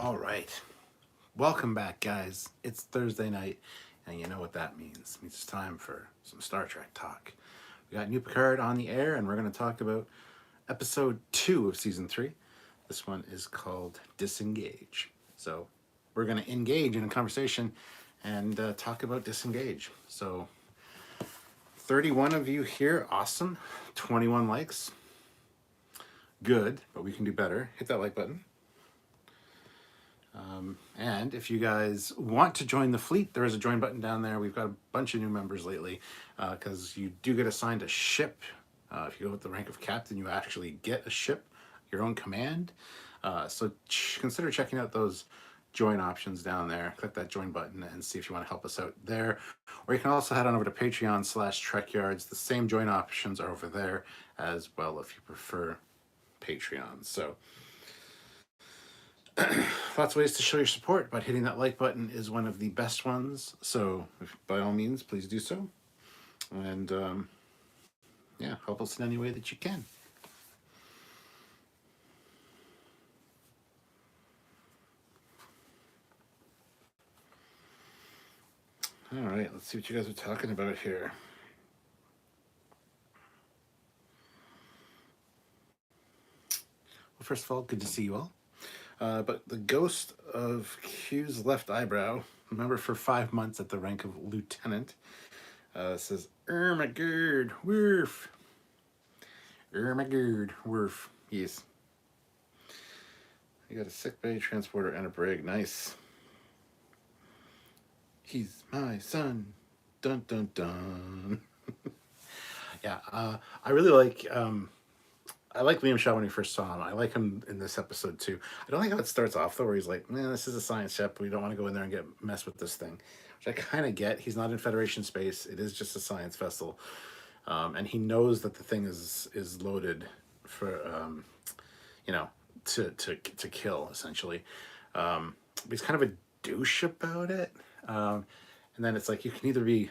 All right. Welcome back, guys. It's Thursday night, and you know what that means. It means it's time for some Star Trek talk. We got new Picard on the air, and we're going to talk about episode 2 of season 3. This one is called Disengage. So, we're going to engage in a conversation and talk about Disengage. So, 31 of you here, awesome. 21 likes, good, but we can do better. Hit that like button. And if you guys want to join the fleet, there is a join button down there. We've got a bunch of new members lately because you do get assigned a ship. If you go with the rank of captain, you actually get a ship, your own command. So consider checking out those join options down there. Click that join button and see if you want to help us out there. Or you can also head on over to Patreon/Trekyards. The same join options are over there as well if you prefer Patreon. So lots of ways to show your support, but hitting that like button is one of the best ones. So by all means, please do so. And yeah, help us in any way that you can. All right, let's see what you guys are talking about here. Well, first of all, good to see you all. But the ghost of Q's left eyebrow, remember for 5 months at the rank of lieutenant, says, my god, Worf. My god, Worf. Yes. You got a sick bay transporter and a brig. Nice. He's my son. Dun dun dun. Yeah, I really like I like Liam Shaw when we first saw him. I like him in this episode too. I don't like how it starts off though, where he's like, "Man, this is a science ship. We don't want to go in there and get messed with this thing," which I kind of get. He's not in Federation space. It is just a science vessel, and he knows that the thing is loaded for, you know, to kill essentially. But he's kind of a douche about it. And then it's like you can either be,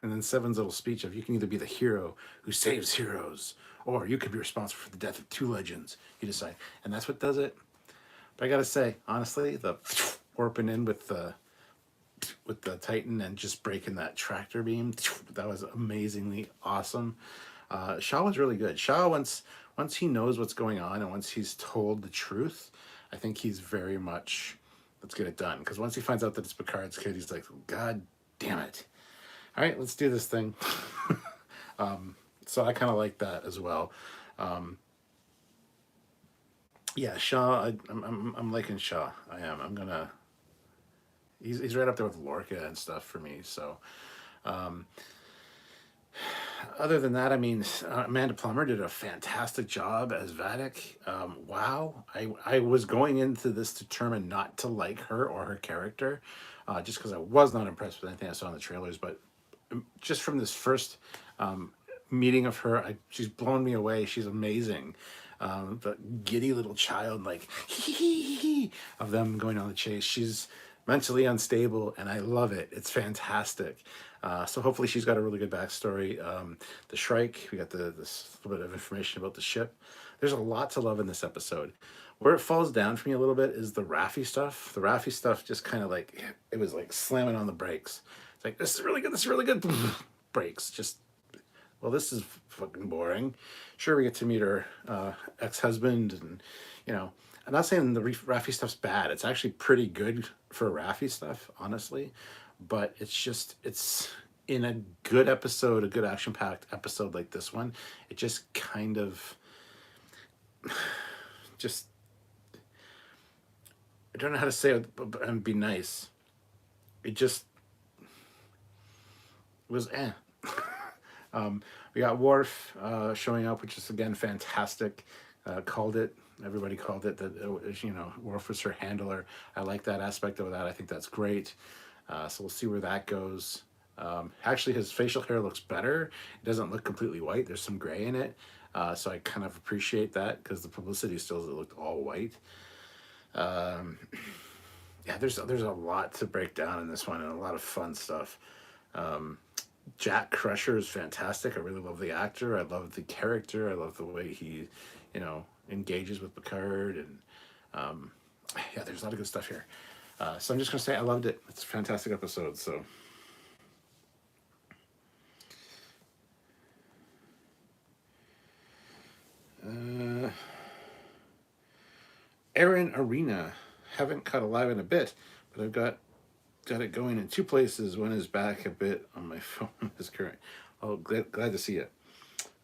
and then Seven's little speech of you can either be the hero who saves heroes, or you could be responsible for the death of two legends. You decide, and that's what does it. But I gotta say, honestly, the warping in with the Titan and just breaking that tractor beam, that was amazingly awesome. Shaw was really good. Shaw, once he knows what's going on and once he's told the truth, I think he's very much, let's get it done. Because once he finds out that it's Picard's kid, he's like, God damn it. All right, let's do this thing. So I kind of like that as well. Yeah, Shaw, I'm liking Shaw. I am. I'm gonna. He's right up there with Lorca and stuff for me. So, other than that, I mean, Amanda Plummer did a fantastic job as Vatic. Wow, I was going into this determined not to like her or her character, just because I was not impressed with anything I saw in the trailers. But just from this first meeting of her, she's blown me away. She's amazing. The giddy little child, like of them going on the chase. She's mentally unstable, and I love it. It's fantastic. So hopefully she's got a really good backstory. The Shrike, we got this little bit of information about the ship. There's a lot to love in this episode. Where it falls down for me a little bit is the Raffi stuff. The Raffi stuff just kind of like, it was like slamming on the brakes. It's like, this is really good, this is really good. Brakes, just, well, this is fucking boring. Sure, we get to meet her ex-husband, and, you know, I'm not saying the Raffi stuff's bad. It's actually pretty good for Raffi stuff, honestly. But it's just, it's in a good episode, a good action-packed episode like this one, it just kind of, just, I don't know how to say it and be nice. It just was we got Worf showing up, which is again fantastic. Called it. Everybody called it that. Worf was her handler. I like that aspect of that. I think that's great. So we'll see where that goes. Actually, his facial hair looks better. It doesn't look completely white. There's some gray in it. So I kind of appreciate that because the publicity still looked all white. Yeah, there's a lot to break down in this one and a lot of fun stuff. Jack Crusher is fantastic. I really love the actor. I love the character. I love the way he, engages with Picard, and Yeah, there's a lot of good stuff here. So I'm just gonna say I loved it. It's a fantastic episode. So. Aaron Arena. Haven't caught Alive in a bit, but I've got it going in two places. One is back a bit on my phone. Is current. Oh, glad to see it.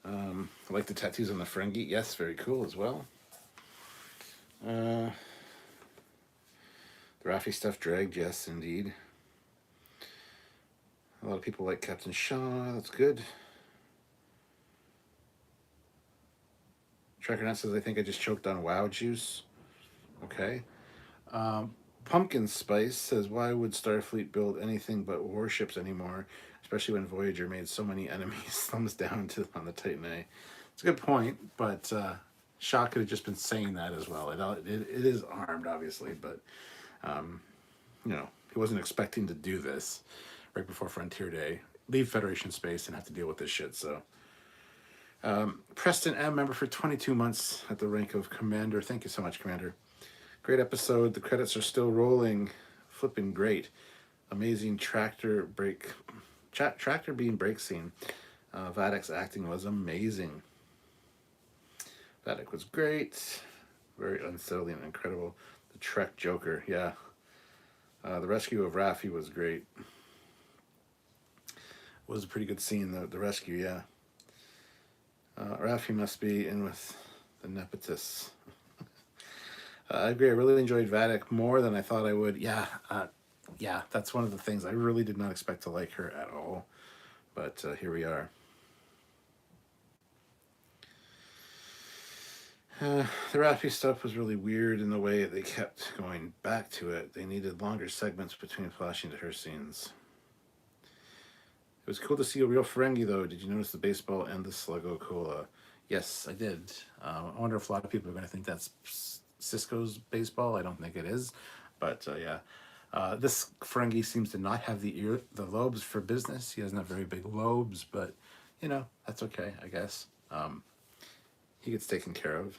I like the tattoos on the Ferengi. Yes, very cool as well. The Raffi stuff dragged. Yes, indeed. A lot of people like Captain Shaw. That's good. Trekyards says, I think I just choked on WoW juice. Okay. Pumpkin Spice says, why would Starfleet build anything but warships anymore, especially when Voyager made so many enemies? Thumbs down on the Titan A. It's a good point, but Shaw could have just been saying that as well. It is armed, obviously, but you know, he wasn't expecting to do this right before Frontier Day, leave Federation space and have to deal with this shit. So Preston M, member for 22 months at the rank of Commander. Thank you so much, Commander. Great episode. The credits are still rolling. Flipping great. Amazing tractor beam break scene. Vadek's acting was amazing. Vadek was great. Very unsettling and incredible. The Trek Joker, yeah. The rescue of Raffi was great. Was a pretty good scene, the rescue, yeah. Raffi must be in with the Nepotist. I agree. I really enjoyed Vadek more than I thought I would. Yeah, that's one of the things. I really did not expect to like her at all, but here we are. The Raffi stuff was really weird in the way they kept going back to it. They needed longer segments between flashing to her scenes. It was cool to see a real Ferengi, though. Did you notice the baseball and the Sluggo Cola? Yes, I did. I wonder if a lot of people are going to think that's Cisco's baseball. I don't think it is, but yeah. This Ferengi seems to not have the lobes for business. He doesn't have very big lobes, but you know, that's okay, I guess. He gets taken care of.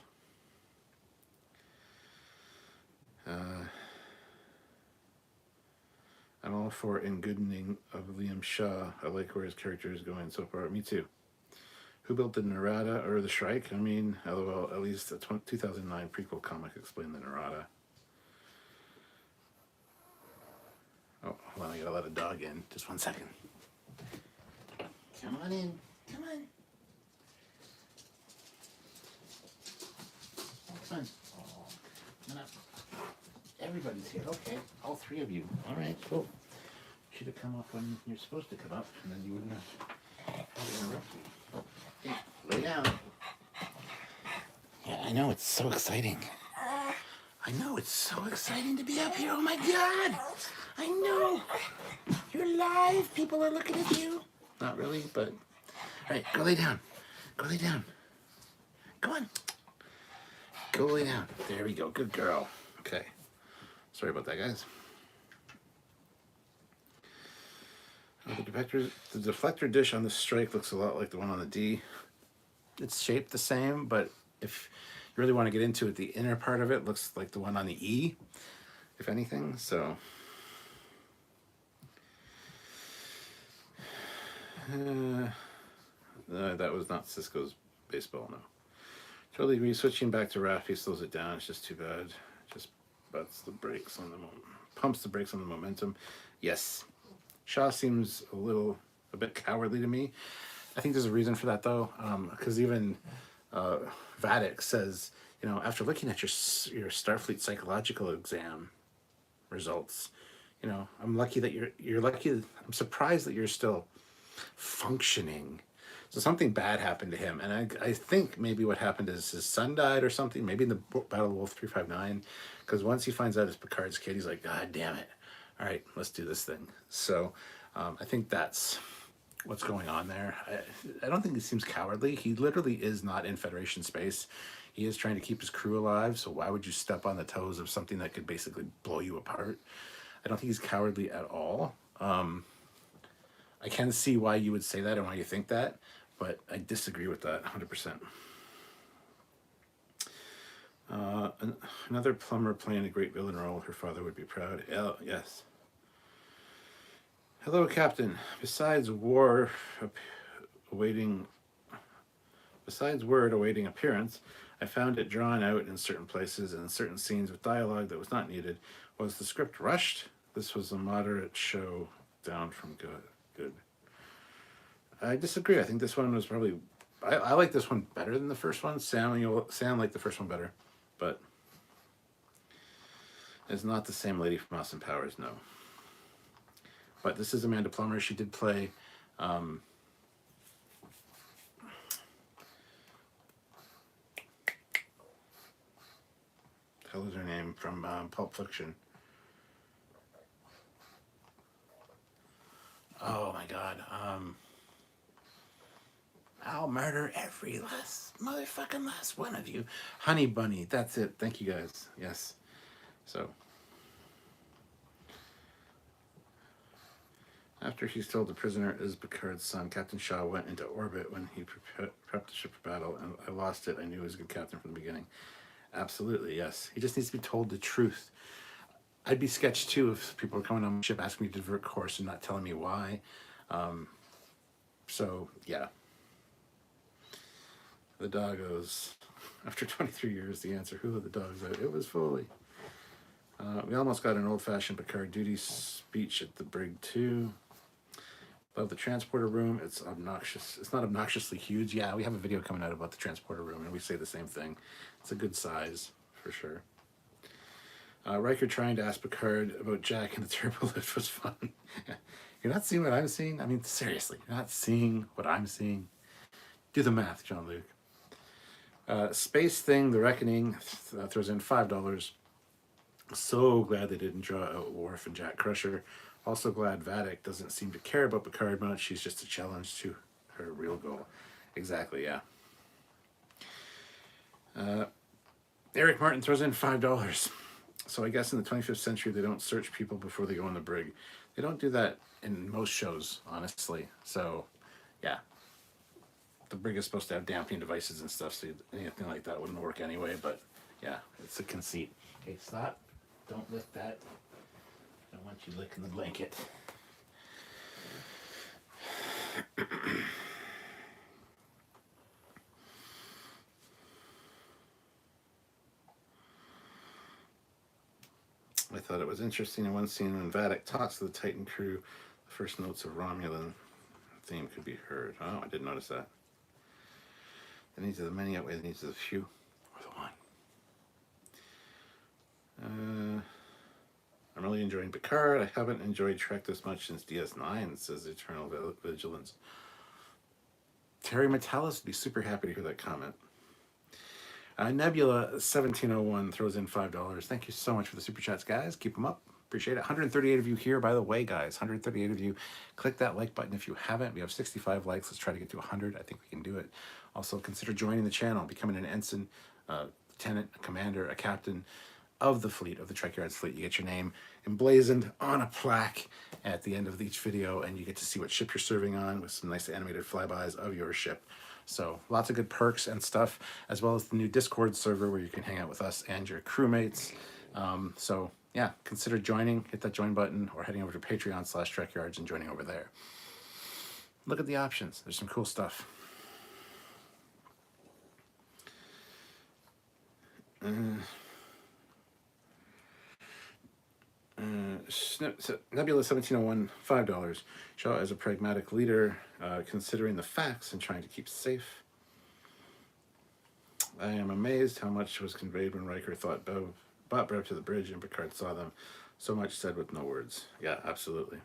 I'm all for engoodening of Liam Shaw. I like where his character is going so far. Me too. Who built the Narada or the Shrike? I mean, LOL, at least the 2009 prequel comic explained the Narada. Oh, hold on, I gotta let a dog in. Just 1 second. Come on in. Come on. Come on. Come on up. Everybody's here, okay? All three of you. All right, cool. Should have come up when you're supposed to come up, and then you wouldn't have interrupted you. Hey, lay down. Yeah, I know, it's so exciting. I know, it's so exciting to be up here. Oh my God! I know! You're live. People are looking at you. Not really, but... All right, go lay down. Go lay down. Go on. Go lay down. There we go. Good girl. Okay. Sorry about that, guys. The deflector dish on the Strike looks a lot like the one on the D. It's shaped the same, but if you really want to get into it, the inner part of it looks like the one on the E, if anything. So that was not Cisco's baseball, no. Totally agree. Switching back to Raffi slows it down. It's just too bad. Just pumps the brakes on the momentum. Yes. Shaw seems a bit cowardly to me. I think there's a reason for that, though, because even Vadek says, you know, after looking at your Starfleet psychological exam results, you know, I'm lucky that you're lucky. I'm surprised that you're still functioning. So something bad happened to him, and I think maybe what happened is his son died or something. Maybe in the Battle of Wolf 359, because once he finds out it's Picard's kid, he's like, God damn it! All right, let's do this thing. So I think that's what's going on there. I don't think he seems cowardly. He literally is not in Federation space. He is trying to keep his crew alive, so why would you step on the toes of something that could basically blow you apart? I don't think he's cowardly at all. I can see why you would say that and why you think that, but I disagree with that 100%. Another plumber playing a great villain role. Her father would be proud. Oh, yes. Hello, Captain. Awaiting, besides word awaiting appearance, I found it drawn out in certain places and certain scenes with dialogue that was not needed. Was the script rushed? This was a moderate show down from good. Good. I disagree. I think this one was probably. I like this one better than the first one. Sam liked the first one better, but it's not the same lady from Austin Powers, no. But this is Amanda Plummer. She did play. Hell is her name from Pulp Fiction? Oh my God. I'll murder every last one of you. Honey Bunny. That's it. Thank you guys. Yes. So. After he's told the prisoner is Picard's son, Captain Shaw went into orbit when he prepped the ship for battle, and I lost it. I knew he was a good captain from the beginning. Absolutely, yes. He just needs to be told the truth. I'd be sketched too if people were coming on my ship asking me to divert course and not telling me why. So, yeah. The doggos. After 23 years, the answer, who let the dogs out? It was Foley. We almost got an old-fashioned Picard duty speech at the brig, too. Love the transporter room. It's obnoxious. It's not obnoxiously huge. Yeah, we have a video coming out about the transporter room, and we say the same thing. It's a good size, for sure. Riker trying to ask Picard about Jack and the turbo lift was fun. You're not seeing what I'm seeing? I mean, seriously, you're not seeing what I'm seeing? Do the math, Jean-Luc. Space Thing, The Reckoning, throws in $5. So glad they didn't draw out Worf and Jack Crusher. Also glad Vadic doesn't seem to care about Picard much. She's just a challenge to her real goal. Exactly, yeah. Eric Martin throws in $5. So I guess in the 25th century, they don't search people before they go on the brig. They don't do that in most shows, honestly. So, yeah. The brig is supposed to have damping devices and stuff, so anything like that wouldn't work anyway. But, yeah, it's a conceit. Okay, stop. Don't lift that. I don't want you licking the blanket. I thought it was interesting in one scene when Vadic talks to the Titan crew, the first notes of Romulan theme could be heard. Oh, I didn't notice that. The needs of the many outweigh the needs of the few, or the one. I'm really enjoying Picard. I haven't enjoyed Trek this much since DS9, says Eternal Vigilance. Terry Metalis would be super happy to hear that comment. Nebula1701 throws in $5. Thank you so much for the super chats, guys. Keep them up. Appreciate it. 138 of you here, by the way, guys. 138 of you. Click that like button if you haven't. We have 65 likes. Let's try to get to 100. I think we can do it. Also, consider joining the channel, becoming an ensign, lieutenant, a commander, a captain of the fleet, of the Trekyards fleet. You get your name emblazoned on a plaque at the end of each video, and you get to see what ship you're serving on with some nice animated flybys of your ship. So lots of good perks and stuff, as well as the new Discord server where you can hang out with us and your crewmates. So yeah, consider joining. Hit that join button or heading over to Patreon/Trekyards and joining over there. Look at the options. There's some cool stuff. Nebula 1701, $5. Shaw as a pragmatic leader, considering the facts and trying to keep safe. I am amazed how much was conveyed when Riker brought Bev to the bridge and Picard saw them. So much said with no words. Yeah, absolutely.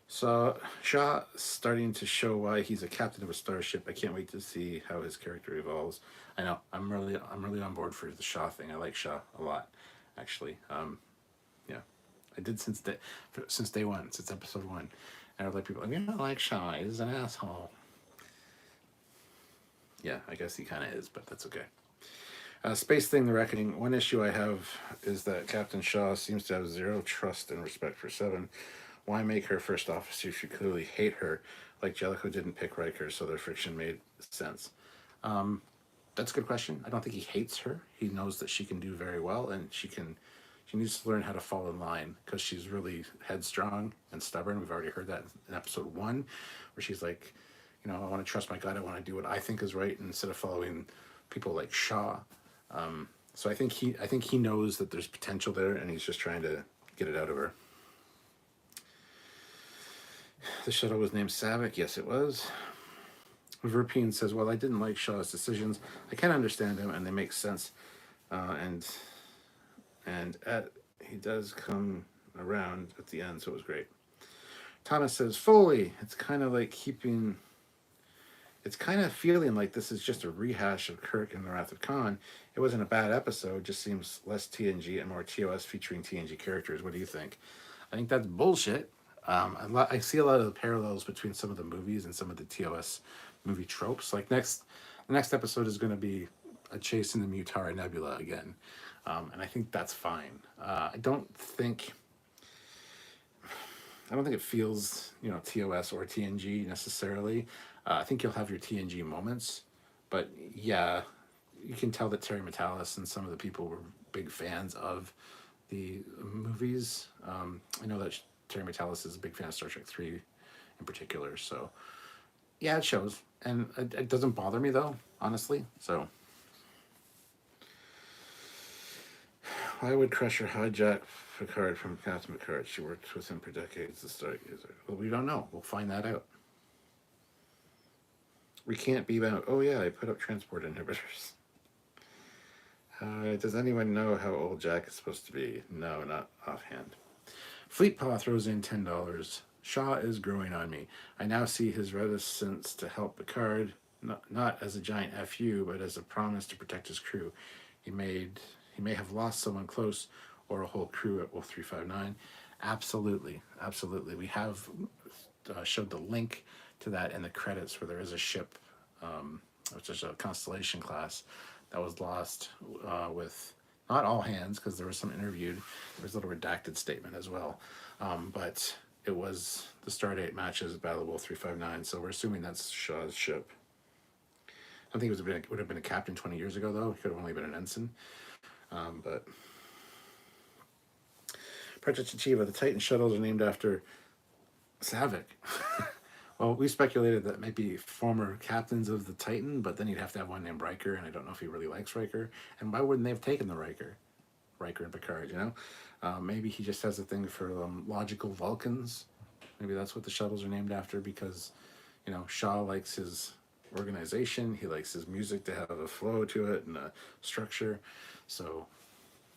So Shaw starting to show why he's a captain of a starship. I can't wait to see how his character evolves. I know I'm really on board for the Shaw thing. I like Shaw a lot, actually. Yeah, I did since day one, since episode 1. And I was like, people, I don't like Shaw. He's an asshole. Yeah, I guess he kind of is, but that's okay. Space Thing, The Reckoning. One issue I have is that Captain Shaw seems to have zero trust and respect for Seven. Why make her first officer if you clearly hate her? Like Jellicoe didn't pick Riker, so their friction made sense. That's a good question. I don't think he hates her. He knows that she can do very well, and she needs to learn how to fall in line because she's really headstrong and stubborn. We've already heard that in episode 1, where she's like, I want to trust my gut. I want to do what I think is right instead of following people like Shaw. So I think he knows that there's potential there, and he's just trying to get it out of her. The shuttle was named Savick. Yes, it was. Verpine says, well, I didn't like Shaw's decisions. I can understand him, and they make sense. He does come around at the end, so it was great. Thomas says, Foley, it's kind of feeling like this is just a rehash of Kirk and the Wrath of Khan. It wasn't a bad episode, just seems less TNG and more TOS featuring TNG characters. What do you think? I think that's bullshit. I see a lot of the parallels between some of the movies and some of the TOS movie tropes. Like the next episode is going to be a chase in the Mutara Nebula again, and I think that's fine. I don't think it feels TOS or TNG necessarily. I think you'll have your TNG moments, but yeah, you can tell that Terry Matalas and some of the people were big fans of the movies. I know that Terry Matalas is a big fan of Star Trek 3 in particular, so yeah, it shows. And it doesn't bother me, though, honestly, so. Why would Crusher hijack Picard from Captain Picard? She worked with him for decades. The Star user. Well, we don't know. We'll find that out. We can't be bound. Oh, yeah, I put up transport inhibitors. Does anyone know how old Jack is supposed to be? No, not offhand. Fleetpaw throws in $10. Shaw is growing on me. I now see his reticence to help Picard, not as a giant FU, but as a promise to protect his crew. He may have lost someone close or a whole crew at Wolf 359. Absolutely. We have showed the link to that in the credits where there is a ship, which is a Constellation class, that was lost with not all hands, because there was some interviewed. There was a little redacted statement as well. But it was the Stardate matches at Battle of Wolf 359, so we're assuming that's Shaw's ship. I don't think it would have been a captain 20 years ago, though. He could have only been an ensign. But Project Chichiva, the Titan shuttles are named after Savick. Well, we speculated that maybe former captains of the Titan, but then you'd have to have one named Riker, and I don't know if he really likes Riker. And why wouldn't they have taken the Riker and Picard, Maybe he just has a thing for logical Vulcans. Maybe that's what the shuttles are named after, because, Shaw likes his organization. He likes his music to have a flow to it and a structure. So,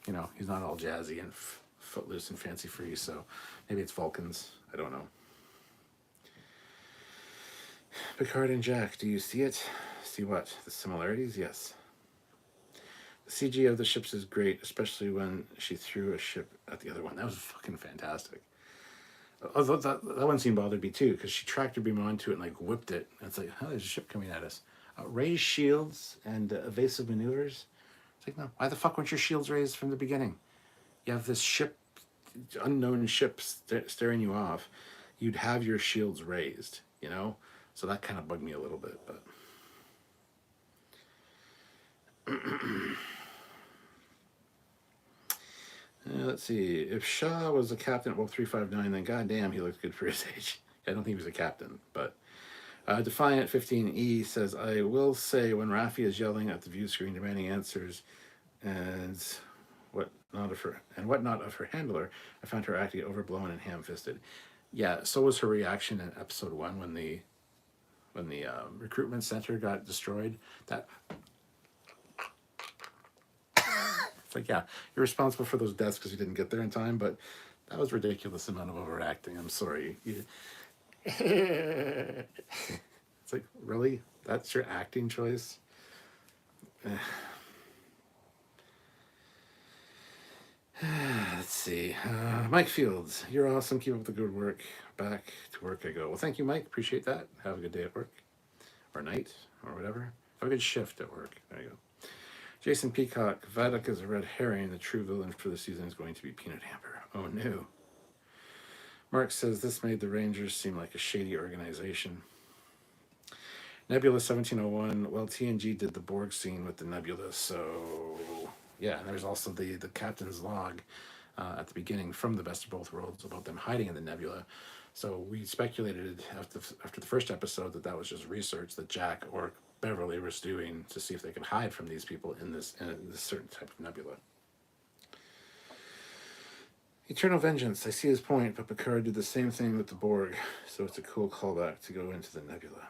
he's not all jazzy and footloose and fancy free. So maybe it's Vulcans. I don't know. Picard and Jack, do you see it? See what? The similarities? Yes. The CG of the ships is great, especially when she threw a ship at the other one. That was fucking fantastic. Although that one scene bothered me too, because she tractor beam onto it and whipped it. And it's like, oh, there's a ship coming at us. Raised shields and evasive maneuvers. It's like, no, why the fuck weren't your shields raised from the beginning? You have this ship, unknown ship staring you off. You'd have your shields raised, So that kind of bugged me a little bit, but. Let's see. If Shaw was a captain at Wolf 359, then goddamn, he looked good for his age. I don't think he was a captain, but. Defiant 15E says, I will say when Raffi is yelling at the view screen demanding answers and whatnot of her handler, I found her acting overblown and ham-fisted. Yeah, so was her reaction in episode 1 when the recruitment center got destroyed. That it's like, yeah, you're responsible for those deaths because you didn't get there in time, but that was ridiculous amount of overacting. I'm sorry. It's like, really? That's your acting choice? Let's see. Mike Fields, you're awesome. Keep up the good work. Back to work I go. Well, thank you, Mike. Appreciate that. Have a good day at work. Or night. Or whatever. Have a good shift at work. There you go. Jason Peacock, Vadic is a red herring. The true villain for the season is going to be Peanut Hamper. Oh, no. Mark says this made the Rangers seem like a shady organization. Nebula 1701. Well, TNG did the Borg scene with the Nebula, so yeah. And there's also the captain's log at the beginning from the Best of Both Worlds about them hiding in the Nebula. So we speculated after the first episode that was just research that Jack or Beverly was doing to see if they could hide from these people in this certain type of nebula. Eternal Vengeance. I see his point, but Picard did the same thing with the Borg, so it's a cool callback to go into the nebula.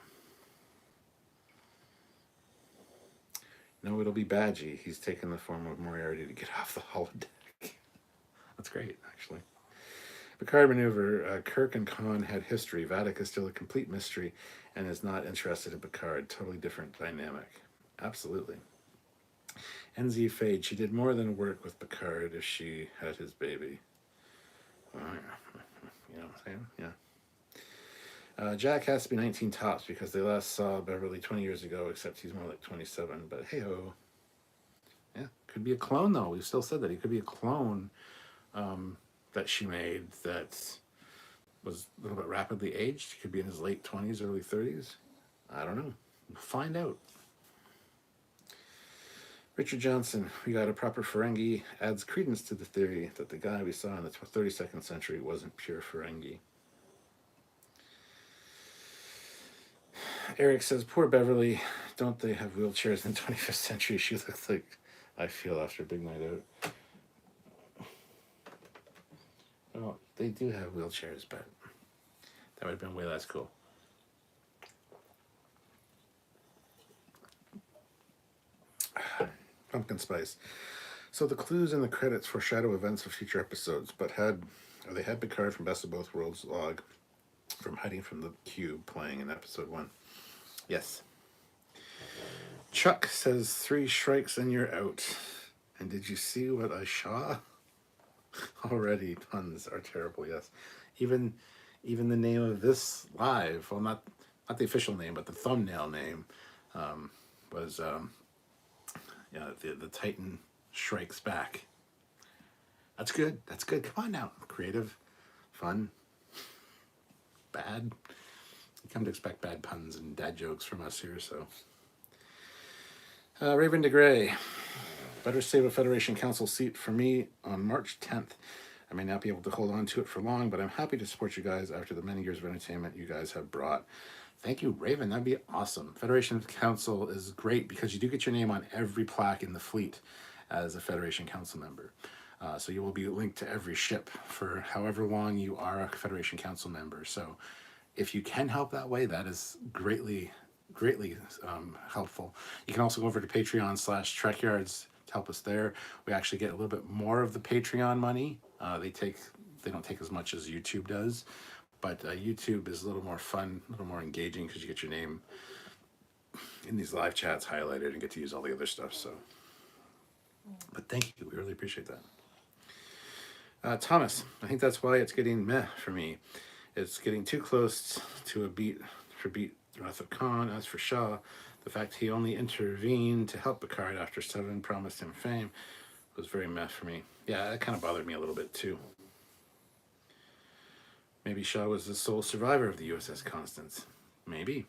No, it'll be Badgie. He's taken the form of Moriarty to get off the holodeck. That's great, actually. Picard maneuver. Kirk and Khan had history. Vadic is still a complete mystery and is not interested in Picard. Totally different dynamic. Absolutely. NZ Fade. She did more than work with Picard if she had his baby. You know what I'm saying? Yeah. Jack has to be 19 tops because they last saw Beverly 20 years ago, except he's more like 27. But hey-ho. Yeah, could be a clone, though. We've still said that. He could be a clone that she made that was a little bit rapidly aged. He could be in his late 20s, early 30s. I don't know. We'll find out. Richard Johnson, we got a proper Ferengi, adds credence to the theory that the guy we saw in the 32nd century wasn't pure Ferengi. Eric says, poor Beverly, don't they have wheelchairs in the 25th century? She looks like I feel after a big night out. Well, they do have wheelchairs, but that would have been way less cool. Pumpkin Spice. So the clues in the credits foreshadow events of future episodes, but they had Picard from Best of Both Worlds log from hiding from the cube playing in episode 1. Yes. Chuck says 3 shrikes and you're out. And did you see what I saw? Already puns are terrible. Yes. Even the name of this live, well, not the official name, but the thumbnail name was the Titan Strikes Back. That's good. That's good. Come on now. Creative, fun, bad. You come to expect bad puns and dad jokes from us here, so. Raven DeGray. Better save a Federation Council seat for me on March 10th. I may not be able to hold on to it for long, but I'm happy to support you guys after the many years of entertainment you guys have brought. Thank you, Raven. That'd be awesome. Federation Council is great because you do get your name on every plaque in the fleet as a Federation Council member. So you will be linked to every ship for however long you are a Federation Council member. So if you can help that way, that is greatly helpful. You can also go over to Patreon/Trekyards to help us there. We actually get a little bit more of the Patreon money. They don't take as much as YouTube does. But YouTube is a little more fun, a little more engaging because you get your name in these live chats highlighted and get to use all the other stuff. So, but thank you. We really appreciate that. Thomas, I think that's why it's getting meh for me. It's getting too close to a beat Wrath of Khan. As for Shaw, the fact he only intervened to help Picard after Seven promised him fame was very meh for me. Yeah, that kind of bothered me a little bit too. Maybe Shaw was the sole survivor of the USS Constance. Maybe.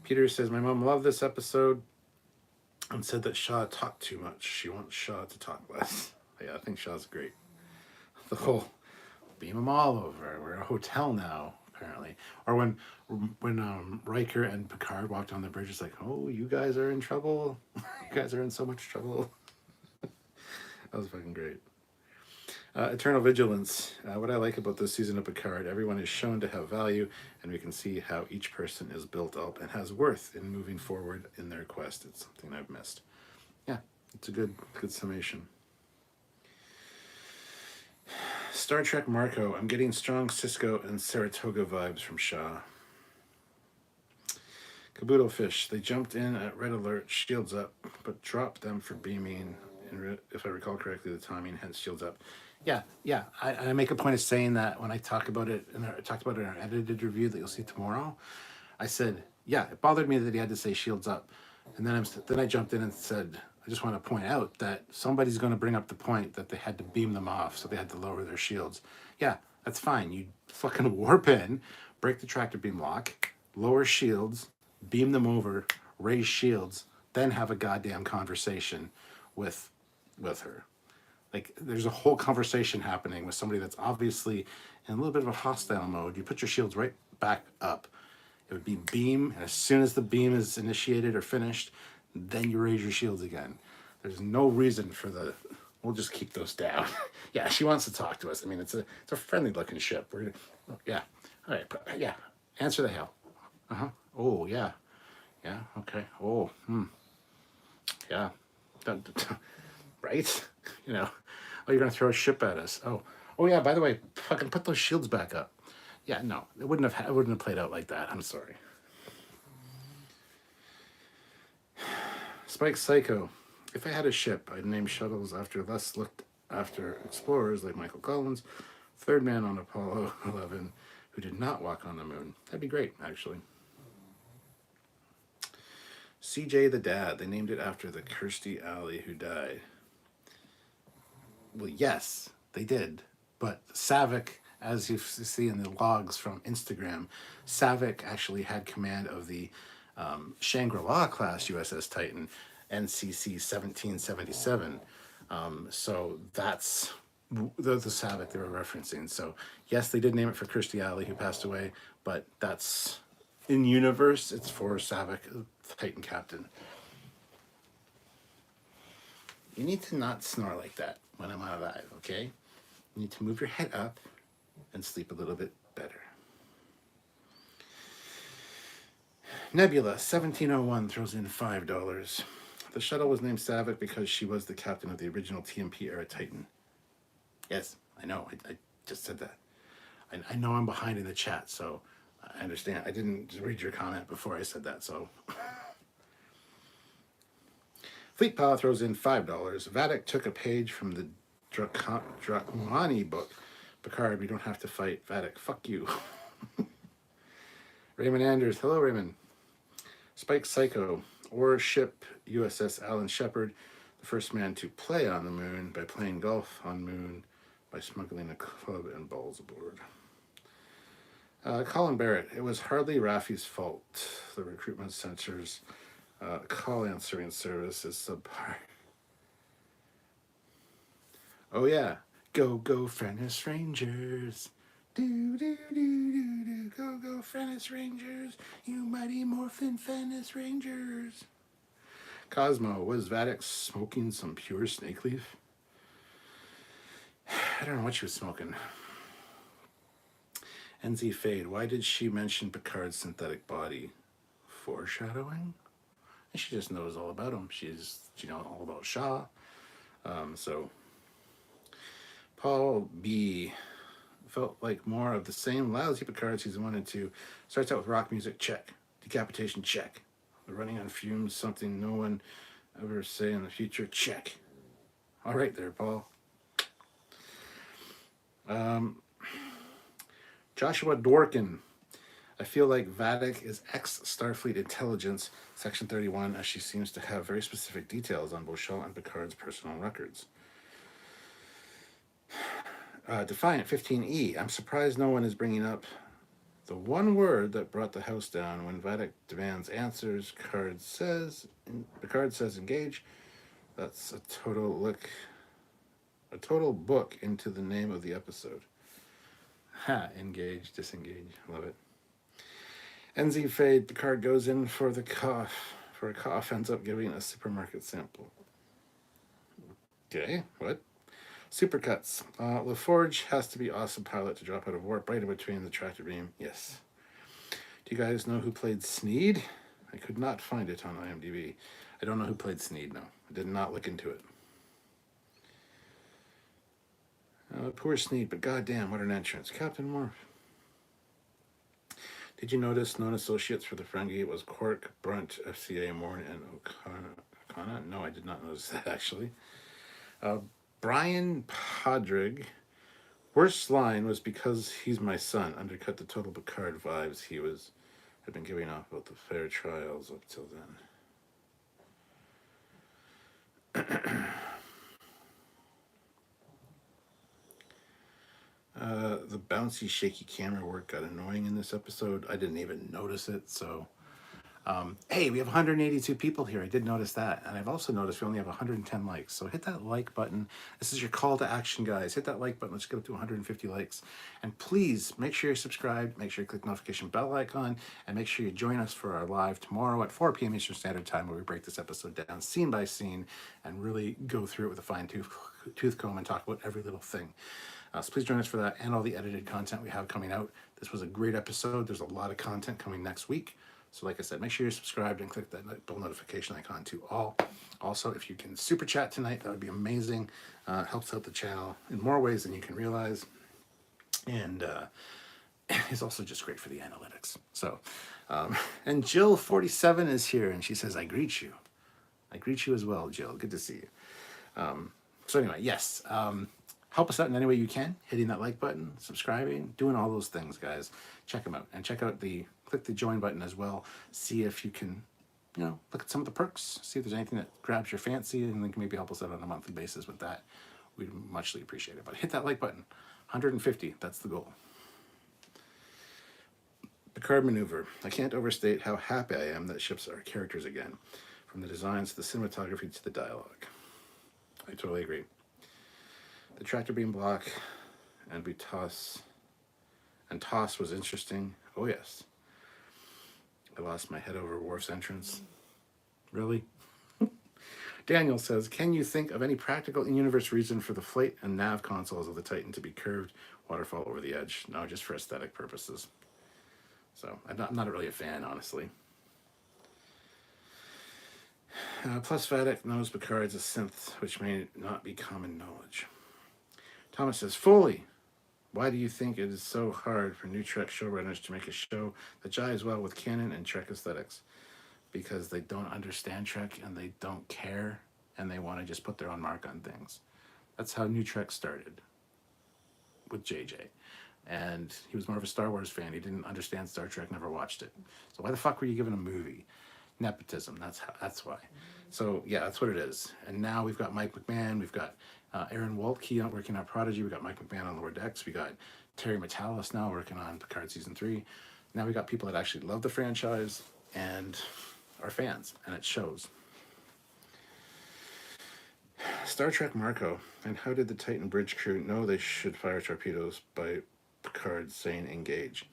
Peter says, my mom loved this episode and said that Shaw talked too much. She wants Shaw to talk less. Yeah, I think Shaw's great. The whole beam them all over. We're a hotel now, apparently. Or when Riker and Picard walked on the bridge, it's like, oh, you guys are in trouble. You guys are in so much trouble. That was fucking great. Eternal Vigilance. What I like about this season of Picard, everyone is shown to have value, and we can see how each person is built up and has worth in moving forward in their quest. It's something I've missed. Yeah, it's a good summation. Star Trek Marco. I'm getting strong Cisco and Saratoga vibes from Shaw. Kabuto Fish. They jumped in at red alert, shields up, but dropped them for beaming. If I recall correctly, the timing, hence shields up. Yeah. I make a point of saying that when I talk about it, and I talked about it in our edited review that you'll see tomorrow. I said, yeah, it bothered me that he had to say shields up, and then I jumped in and said, I just want to point out that somebody's going to bring up the point that they had to beam them off, so they had to lower their shields. Yeah, that's fine. You fucking warp in, break the tractor beam lock, lower shields, beam them over, raise shields, then have a goddamn conversation with her. Like, there's a whole conversation happening with somebody that's obviously in a little bit of a hostile mode. You put your shields right back up. It would be beam, and as soon as the beam is initiated or finished, then you raise your shields again. There's no reason for the. We'll just keep those down. Yeah, she wants to talk to us. I mean, it's a friendly looking ship. We're gonna, yeah, all right, yeah. Answer the hell. Oh yeah, yeah. Okay. Oh, yeah. Right. You know. Oh, you're gonna throw a ship at us. Oh yeah. By the way, fucking put those shields back up. Yeah, no, it wouldn't have played out like that. I'm sorry. Spike Psycho. If I had a ship, I'd name shuttles after less looked after explorers like Michael Collins, third man on Apollo 11, who did not walk on the moon. That'd be great, actually. CJ the Dad. They named it after the Kirstie Alley who died. Well, yes, they did. But Savick, as you see in the logs from Instagram, Savick actually had command of the Shangri-La class USS Titan, NCC 1777. So that's the Savick they were referencing. So yes, they did name it for Kirstie Alley, who passed away, but that's in universe. It's for Savick, Titan captain. You need to not snore like that when I'm alive, okay? You need to move your head up and sleep a little bit better. Nebula 1701 throws in $5. The shuttle was named Savick because she was the captain of the original TMP era Titan. Yes, I know. I just said that. I know I'm behind in the chat, so I understand. I didn't read your comment before I said that, so. Fleet Pal throws in $5. Vadic took a page from the Drakumani book. Picard, we don't have to fight. Vadic, fuck you. Raymond Anders, hello Raymond. Spike Psycho, or ship USS Alan Shepard, the first man to play on the moon by playing golf on moon by smuggling a club and balls aboard. Colin Barrett, it was hardly Raffi's fault. The recruitment center's call answering service is subpar. Oh yeah, go Fennis Rangers. Do do do do do, go Fennis Rangers, you mighty morphin Fennis Rangers. Cosmo, was Vadic smoking some pure snake leaf? I don't know what she was smoking. NZ Fade, why did she mention Picard's synthetic body? Foreshadowing? And she just knows all about him. She's, all about Shaw. So, Paul B. felt like more of the same lousy Picard season 1 and 2. Starts out with rock music, check. Decapitation, check. The running on fumes, something no one ever say in the future, check. All right there, Paul. Joshua Dworkin. I feel like Vadic is ex-Starfleet intelligence, Section 31, as she seems to have very specific details on both Shaw and Picard's personal records. Defiant 15E. I'm surprised no one is bringing up the one word that brought the house down when Vadic demands answers. Picard says engage. That's a total book into the name of the episode. Ha, engage, disengage. Love it. NZ Fade, Picard goes in for a cough, ends up giving a supermarket sample. Okay, what? Supercuts. LaForge has to be awesome pilot to drop out of warp right in between the tractor beam. Yes. Do you guys know who played Sneed? I could not find it on IMDb. I don't know who played Sneed, no. I did not look into it. Poor Sneed, but goddamn, what an entrance. Captain Morph. Did you notice known associates for the Ferengi was Quark, Brunt, FCA, Morn, and O'Connor? No, I did not notice that, actually. Brian Podrick. Worst line was because he's my son. Undercut the total Picard vibes he had been giving off about the fair trials up till then. The bouncy, shaky camera work got annoying in this episode. I didn't even notice it, so Hey, we have 182 people here. I did notice that. And I've also noticed we only have 110 likes. So hit that like button. This is your call to action, guys. Hit that like button. Let's get up to 150 likes. And please make sure you're subscribed. Make sure you click the notification bell icon. And make sure you join us for our live tomorrow at 4 p.m. Eastern Standard Time, where we break this episode down scene by scene and really go through it with a fine-tooth comb and talk about every little thing. So please join us for that and all the edited content we have coming out. This was a great episode. There's a lot of content coming next week. So like I said, make sure you're subscribed and click that bell notification icon to all. Also, if you can super chat tonight, that would be amazing. Helps out the channel in more ways than you can realize. And is also just great for the analytics. So, and Jill47 is here, and she says, I greet you. I greet you as well, Jill. Good to see you. So anyway, yes. Help us out in any way you can, hitting that like button, subscribing, doing all those things, guys. Check them out. And check out click the join button as well. See if you can, look at some of the perks, see if there's anything that grabs your fancy, and then can maybe help us out on a monthly basis with that. We'd muchly appreciate it. But hit that like button. 150, that's the goal. Picard maneuver. I can't overstate how happy I am that ships are characters again. From the designs to the cinematography to the dialogue. I totally agree. The tractor beam block and toss was interesting. Oh yes. I lost my head over Worf's entrance. Really? Daniel says, can you think of any practical in-universe reason for the flight and nav consoles of the Titan to be curved waterfall over the edge? No, just for aesthetic purposes. So I'm not really a fan, honestly. Plus Vatic knows Picard's a synth, which may not be common knowledge. Thomas says, Foley, why do you think it is so hard for new Trek showrunners to make a show that jives well with canon and Trek aesthetics? Because they don't understand Trek and they don't care and they want to just put their own mark on things. That's how New Trek started with JJ. And he was more of a Star Wars fan. He didn't understand Star Trek, never watched it. So why the fuck were you given a movie? Nepotism, that's why. So yeah, that's what it is. And now we've got Mike McMahon, we've got Aaron Waltke working on Prodigy, we got Mike McMahon on Lower Decks, we got Terry Matalas now working on Picard Season 3. Now we got people that actually love the franchise and are fans, and it shows. Star Trek Marco, and how did the Titan bridge crew know they should fire torpedoes by Picard saying engage?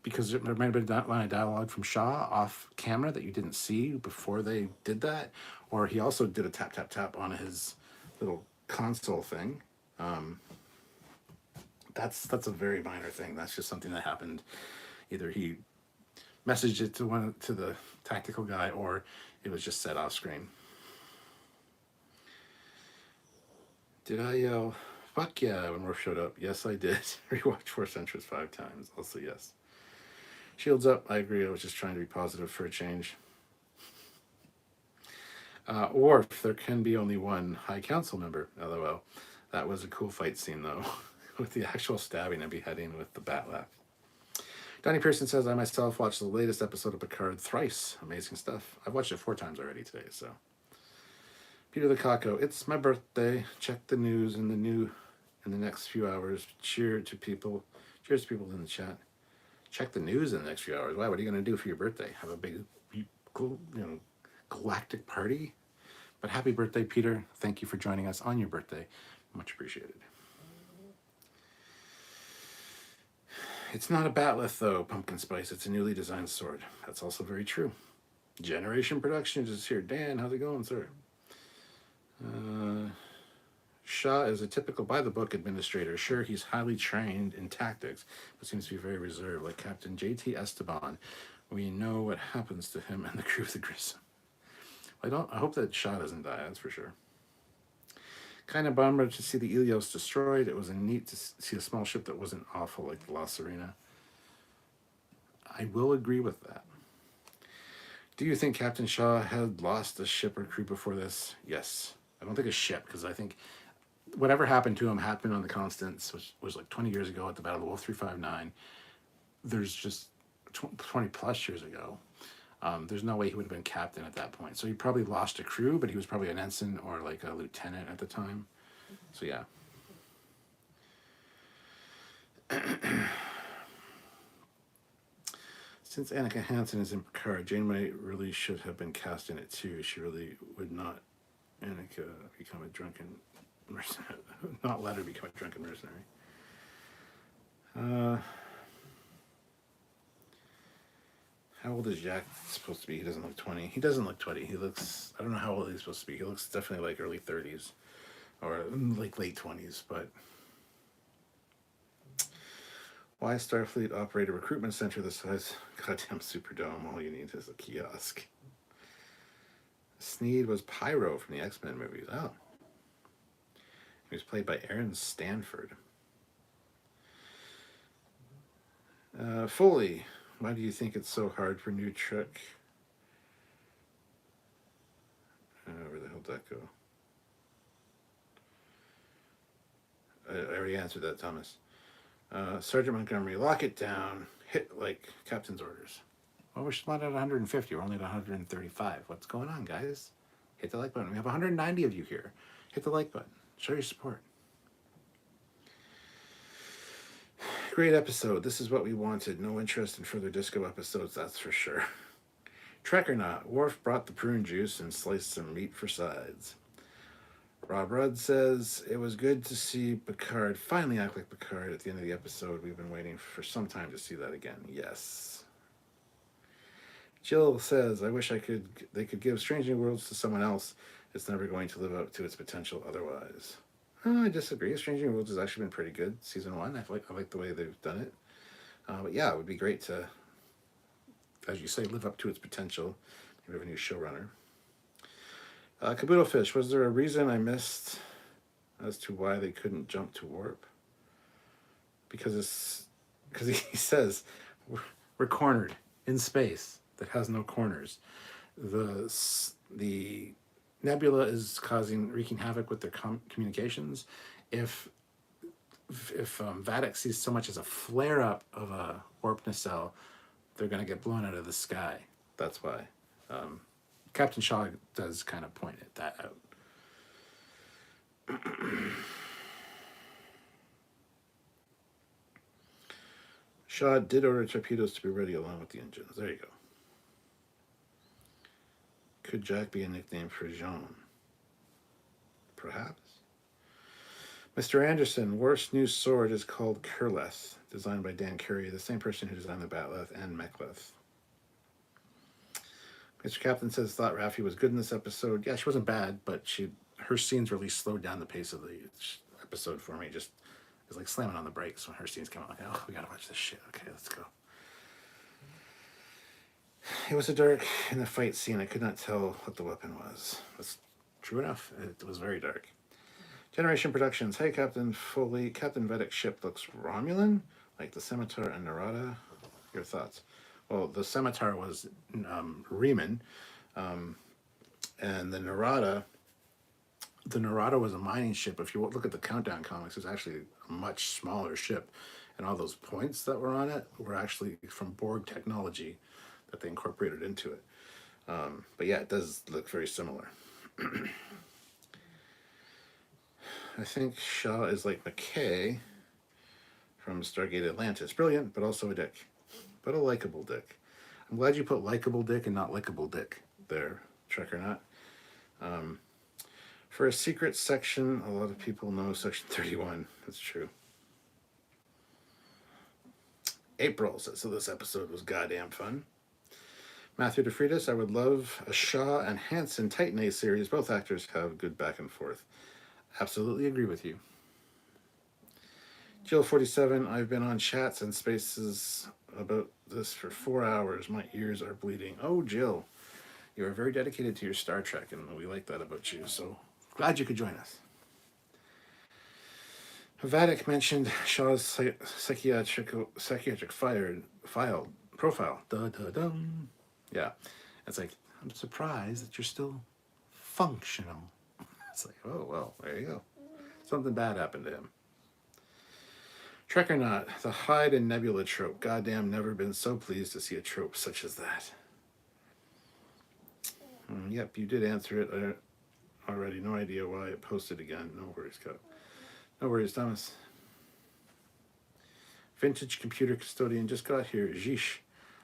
Because there might have been that line of dialogue from Shaw off camera that you didn't see before they did that. Or he also did a tap, tap, tap on his little console thing. That's a very minor thing. That's just something that happened. Either he messaged it to the tactical guy, or it was just set off screen. Did I yell, fuck yeah, when Worf showed up? Yes, I did. Rewatched Force Entrance 5 times. Also, yes. Shields up, I agree. I was just trying to be positive for a change. Worf, there can be only one High Council member. LOL. That was a cool fight scene, though, with the actual stabbing and beheading with the bat laugh. Donnie Pearson says, I myself watched the latest episode of Picard thrice. Amazing stuff. I've watched it 4 times already today, so. Peter the Caco, it's my birthday. Check the news in the next few hours. Cheers to people in the chat. Check the news in the next few hours. Wow, what are you going to do for your birthday? Have a big, galactic party? But happy birthday, Peter. Thank you for joining us on your birthday. Much appreciated. It's not a batleth, though, Pumpkin Spice. It's a newly designed sword. That's also very true. Generation Productions is here. Dan, how's it going, sir? Shaw is a typical by-the-book administrator. Sure, he's highly trained in tactics, but seems to be very reserved, like Captain J.T. Esteban. We know what happens to him and the crew of the Grissom. I hope that Shaw doesn't die, that's for sure. Kind of bummer to see the Ilios destroyed. It was neat to see a small ship that wasn't awful like the La Serena. I will agree with that. Do you think Captain Shaw had lost a ship or crew before this? Yes. I don't think a ship, because I think whatever happened to him happened on the Constance, which was like 20 years ago at the Battle of Wolf 359. There's just 20 plus years ago. There's no way he would have been captain at that point. So he probably lost a crew, but he was probably an ensign or like a lieutenant at the time. So yeah. Since Annika Hansen is in Picard, Janeway really should have been cast in it too. She really would not Annika become a drunken mercenary. Not let her become a drunken mercenary. How old is Jack supposed to be? He doesn't look 20. He doesn't look 20. He looks, I don't know how old he's supposed to be. He looks definitely like early 30s or like late 20s, but why Starfleet operate a recruitment center the size goddamn Superdome? All you need is a kiosk. Sneed was Pyro from the X-Men movies. Oh. He was played by Aaron Stanford. Foley, why do you think it's so hard for new Trek? Where the hell did that go? I already answered that, Thomas. Sergeant Montgomery, lock it down. Hit like captain's orders. Well, we're still not at 150. We're only at 135. What's going on, guys? Hit the like button. We have 190 of you here. Hit the like button. Show your support. Great episode. This is what we wanted. No interest in further disco episodes, that's for sure. Trek or not, Worf brought the prune juice and sliced some meat for sides. Rob Rudd says, it was good to see Picard finally act like Picard at the end of the episode. We've been waiting for some time to see that again. Yes. Jill says, I wish they could give Strange New Worlds to someone else. It's never going to live up to its potential otherwise. I disagree. Strange New Worlds has actually been pretty good. Season 1, I like the way they've done it. But yeah, it would be great to, as you say, live up to its potential. We have a new showrunner. Caboodle Fish, was there a reason I missed as to why they couldn't jump to warp? Because he says we're cornered in space that has no corners. The Nebula is wreaking havoc with their communications. If Vadic sees so much as a flare up of a warp nacelle, they're going to get blown out of the sky. That's why. Captain Shaw does kind of point that out. Shaw did order torpedoes to be ready along with the engines. There you go. Could Jack be a nickname for Jean? Perhaps. Mr. Anderson, Worf's new sword is called Kurleth, designed by Dan Curry, the same person who designed the Batleth and Mechleth. Mr. Captain says thought Raffi was good in this episode. Yeah, she wasn't bad, but her scenes really slowed down the pace of the episode for me. Just it was like slamming on the brakes when her scenes came out. Like, oh, we gotta watch this shit. Okay, let's go. It was so dark in the fight scene. I could not tell what the weapon was. That's true enough. It was very dark. Generation Productions. Hey, Captain Foley. Captain Vedek's ship looks Romulan, like the Scimitar and Narada. Your thoughts? Well, the Scimitar was Riemann, and the Narada was a mining ship. If you look at the Countdown comics, it's actually a much smaller ship, and all those points that were on it were actually from Borg technology that they incorporated into it. But yeah, it does look very similar. I think Shaw is like McKay from Stargate Atlantis. Brilliant, but also a dick. But a likable dick. I'm glad you put likable dick and not likable dick there, Trek or not. For a secret section, a lot of people know Section 31. That's true. April says, so this episode was goddamn fun. Matthew DeFreitas, I would love a Shaw and Hansen Titan A series. Both actors have good back and forth. Absolutely agree with you. Jill 47, I've been on chats and spaces about this for 4 hours. My ears are bleeding. Oh, Jill, you are very dedicated to your Star Trek, and we like that about you, so glad you could join us. Vadik mentioned Shaw's psychiatric profile. Da-da-dum. Yeah, it's like, I'm surprised that you're still functional. It's like, oh, well, there you go. Something bad happened to him. Trek or not, the Hyde and Nebula trope. Goddamn, never been so pleased to see a trope such as that. Yep, you did answer it already. No idea why it posted again. No worries, Cut. No worries, Thomas. Vintage computer custodian just got here. Jeesh.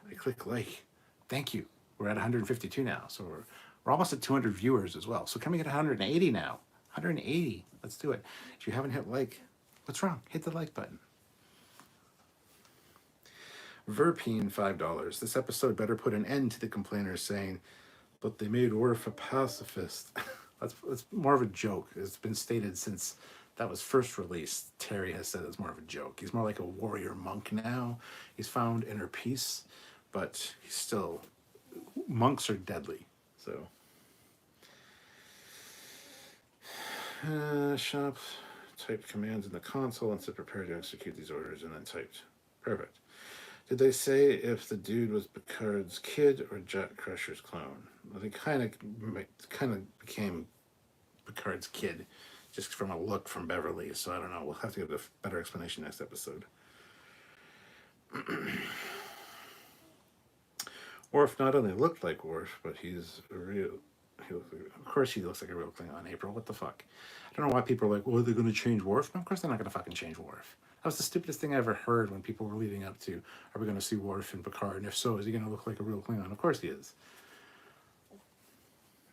I click like. Thank you. We're at 152 now, so we're almost at 200 viewers as well. So can we get 180 now? 180. Let's do it. If you haven't hit like, what's wrong? Hit the like button. Verpine, $5. This episode better put an end to the complainers saying, but they made Worf a pacifist. That's more of a joke. It's been stated since that was first released. Terry has said it's more of a joke. He's more like a warrior monk now. He's found inner peace, but he's still... Monks are deadly, so... Shop, typed commands in the console and said prepare to execute these orders, and then typed. Perfect. Did they say if the dude was Picard's kid or Jack Crusher's clone? Well, they kind of became Picard's kid, just from a look from Beverly. So I don't know. We'll have to get a better explanation next episode. Worf not only looked like Worf, but he's a real. Of course, he looks like a real Klingon. April, what the fuck? I don't know why people are like, well, they're going to change Worf. No, of course they're not going to fucking change Worf. That was the stupidest thing I ever heard when people were leading up to, are we going to see Worf and Picard? And if so, is he going to look like a real Klingon? Of course he is.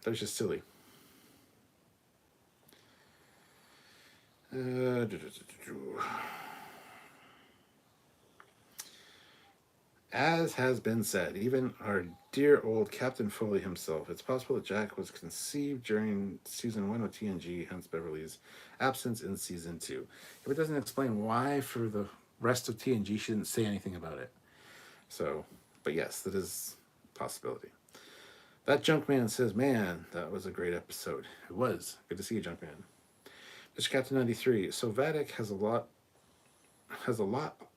That was just silly. As has been said, even our dear old Captain Foley himself, it's possible that Jack was conceived during season 1 of TNG, hence Beverly's absence in season 2. If it doesn't explain why for the rest of TNG she didn't say anything about it. So, but yes, that is a possibility. That Junkman says, man, that was a great episode. It was. Good to see you, Junkman. Mr. Captain 93, so Vadic has a lot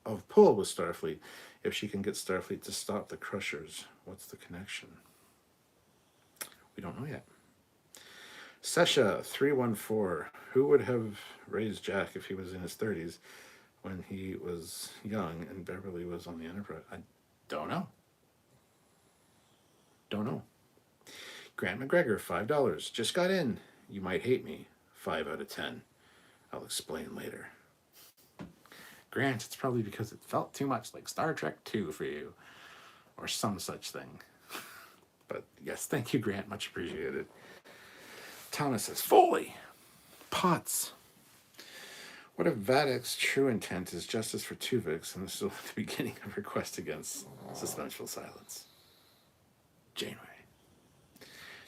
of pull with Starfleet. If she can get Starfleet to stop the Crushers, what's the connection? We don't know yet. Sesha 314, who would have raised Jack if he was in his 30s when he was young and Beverly was on the Enterprise? I don't know. Don't know. Grant McGregor, $5. Just got in. You might hate me. 5 out of 10. I'll explain later. Grant, it's probably because it felt too much like Star Trek II for you, or some such thing. But yes, thank you, Grant. Much appreciated. Thomas says, Foley! Potts! What if Vadic's true intent is justice for Tuvix, and this is the beginning of her quest against suspenseful silence? Janeway.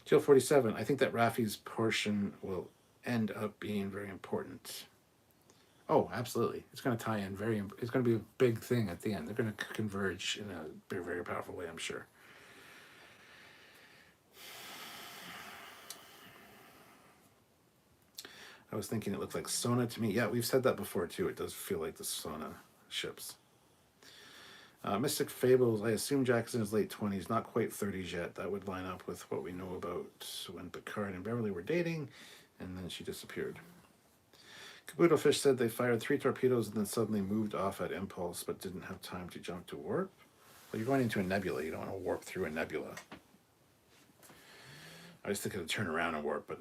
Jill 47, I think that Raffi's portion will end up being very important. Oh, absolutely. It's going to tie in it's going to be a big thing at the end. They're going to converge in a very, very powerful way, I'm sure. I was thinking it looked like Sona to me. Yeah, we've said that before, too. It does feel like the Sona ships. Mystic Fables, I assume Jack's in his late 20s, not quite 30s yet. That would line up with what we know about when Picard and Beverly were dating, and then she disappeared. Caboodlefish said they fired 3 torpedoes and then suddenly moved off at impulse, but didn't have time to jump to warp. Well, you're going into a nebula. You don't want to warp through a nebula. I was thinking to turn around and warp, but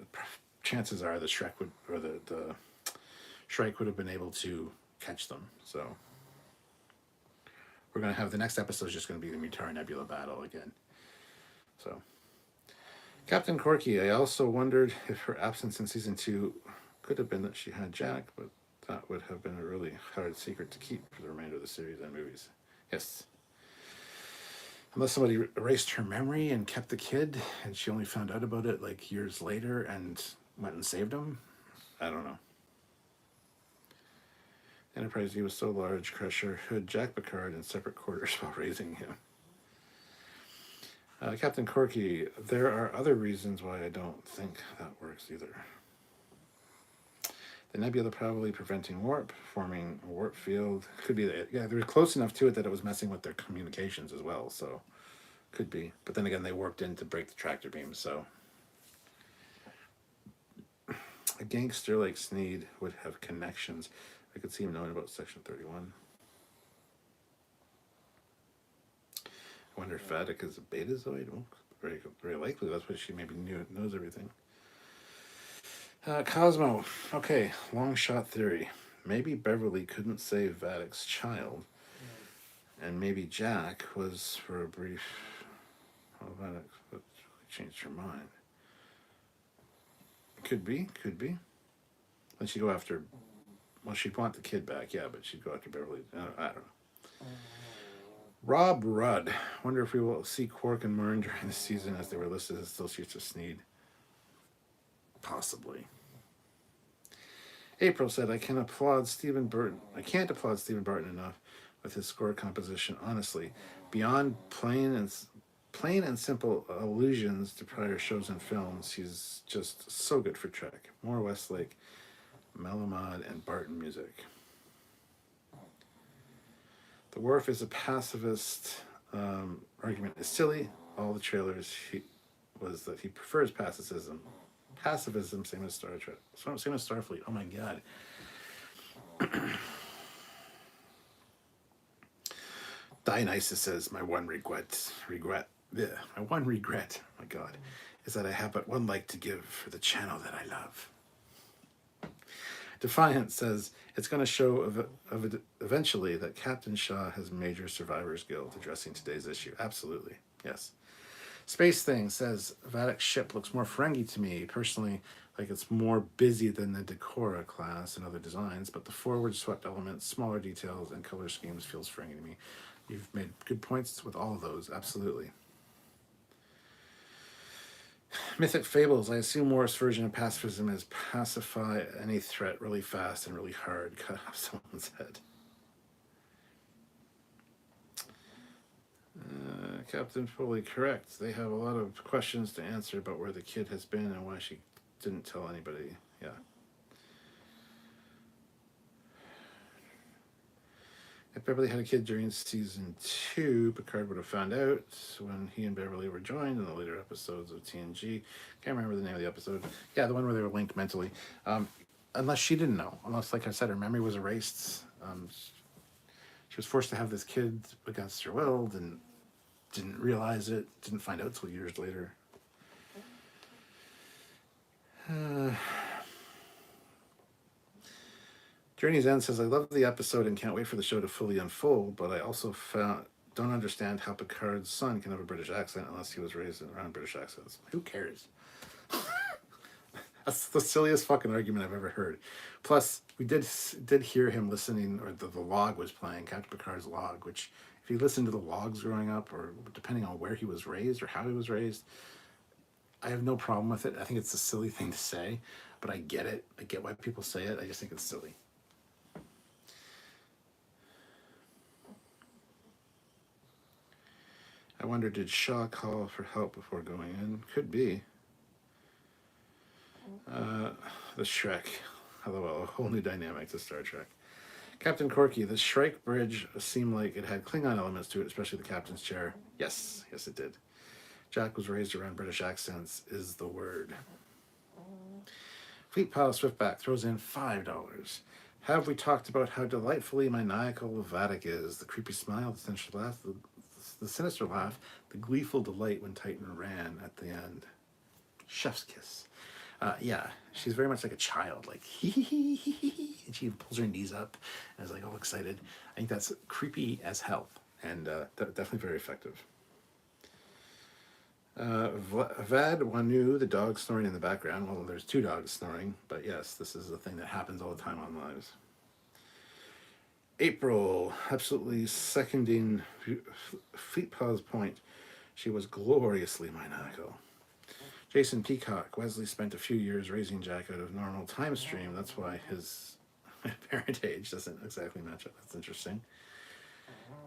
chances are the Shrek would, or the Shrike would have been able to catch them. So we're going to have the next episode is just going to be the Mutar Nebula battle again. So Captain Corky, I also wondered if her absence in season 2 could have been that she had Jack, but that would have been a really hard secret to keep for the remainder of the series and movies. Yes. Unless somebody erased her memory and kept the kid, and she only found out about it like years later and went and saved him. I don't know. Enterprise D was so large, Crusher hid Jack Picard in separate quarters while raising him. Captain Corky, there are other reasons why I don't think that works either. The nebula probably preventing warp, forming a warp field. Could be that. Yeah, they were close enough to it that it was messing with their communications as well, so could be. But then again, they warped in to break the tractor beam, so. A gangster like Sneed would have connections. I could see him knowing about Section 31. I wonder if Vadic is a betazoid. Well, very, very likely. That's why she maybe knows everything. Cosmo. Okay, long shot theory. Maybe Beverly couldn't save Vadic's child. And maybe Jack was for a brief. Oh, that changed her mind. Could be, could be. Then she'd go after. Well, she'd want the kid back, yeah, but she'd go after Beverly. I don't know. Rob Rudd. Wonder if we will see Quark and Murn during the season as they were listed as associates of Sneed. Possibly. April said, I can't applaud Stephen Barton enough with his score composition. Honestly, beyond plain and simple allusions to prior shows and films, he's just so good for Trek. More Westlake, Malamud, and Barton music. The Worf is a pacifist argument is silly. All the trailers was that he prefers pacifism. Pacifism, same as Star Trek. Same as Starfleet. Oh my god. Dionysus says, my one regret, my god, is that I have but one like to give for the channel that I love. Defiant says, it's going to show eventually that Captain Shaw has major survivor's guilt addressing today's issue. Absolutely, yes. Space Thing says, Vadic's ship looks more Ferengi to me, personally, like it's more busy than the Decora class and other designs, but the forward swept elements, smaller details, and color schemes feels Ferengi to me. You've made good points with all of those, absolutely. Mythic Fables, I assume Worf's version of pacifism is pacify any threat really fast and really hard, cut off someone's head. Captain Foley, correct. They have a lot of questions to answer about where the kid has been and why she didn't tell anybody. Yeah. If Beverly had a kid during season 2, Picard would have found out when he and Beverly were joined in the later episodes of TNG. Can't remember the name of the episode. Yeah, the one where they were linked mentally. Unless she didn't know. Unless, like I said, her memory was erased. She was forced to have this kid against her will, didn't realize it, didn't find out till years later. Journey's End says, I love the episode and can't wait for the show to fully unfold, but I also don't understand how Picard's son can have a British accent unless he was raised around British accents. Who cares? That's the silliest fucking argument I've ever heard. Plus, we did hear him listening, or the log was playing, Captain Picard's log, which if you listen to the logs growing up, or depending on where he was raised or how he was raised, I have no problem with it. I think it's a silly thing to say, but I get it. I get why people say it. I just think it's silly. I wonder, did Shaw call for help before going in? Could be. The Shrek. LOL, a whole new dynamic to Star Trek. Captain Corky, the Shrike Bridge seemed like it had Klingon elements to it, especially the captain's chair. Yes, it did. Jack was raised around British accents, is the word. Fleet Pile Swiftback throws in $5. Have we talked about how delightfully maniacal Vatic is? The creepy smile, the sinister laugh, the gleeful delight when Titan ran at the end. Chef's kiss. Yeah, she's very much like a child, like hee hee hee hee hee, and she pulls her knees up and is like all excited. I think that's creepy as hell, and definitely very effective. Vad Wanu, the dog snoring in the background. Well, there's 2 dogs snoring, but yes, this is a thing that happens all the time on lives. April, absolutely seconding Fleet Paw's point. She was gloriously maniacal. Jason Peacock, Wesley spent a few years raising Jack out of normal time stream. That's why his parentage doesn't exactly match up. That's interesting.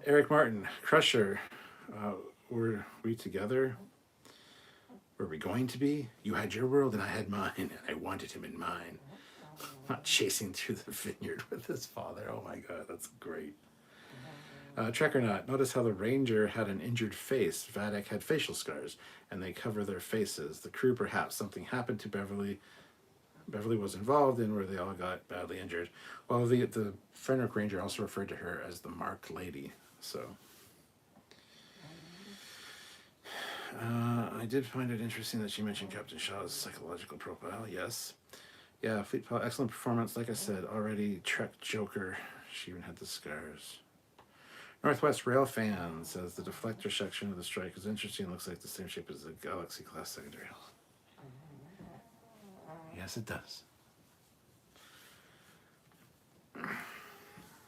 Eric Martin, Crusher, were we together? Were we going to be? You had your world and I had mine, and I wanted him in mine. Not chasing through the vineyard with his father. Oh my god, that's great. Trek or not, notice how the Ranger had an injured face. Vatic had facial scars, and they cover their faces. The crew, perhaps something happened to Beverly. Beverly was involved in where they all got badly injured. Well, the Fenric Ranger also referred to her as the Marked Lady. So, I did find it interesting that she mentioned Captain Shaw's psychological profile. Yes. Yeah, Fleet Pal, excellent performance. Like I said, already Trek Joker. She even had the scars. Northwest Rail Fan says the deflector section of the strike is interesting. Looks like the same shape as the Galaxy class secondary hull. Yes, it does.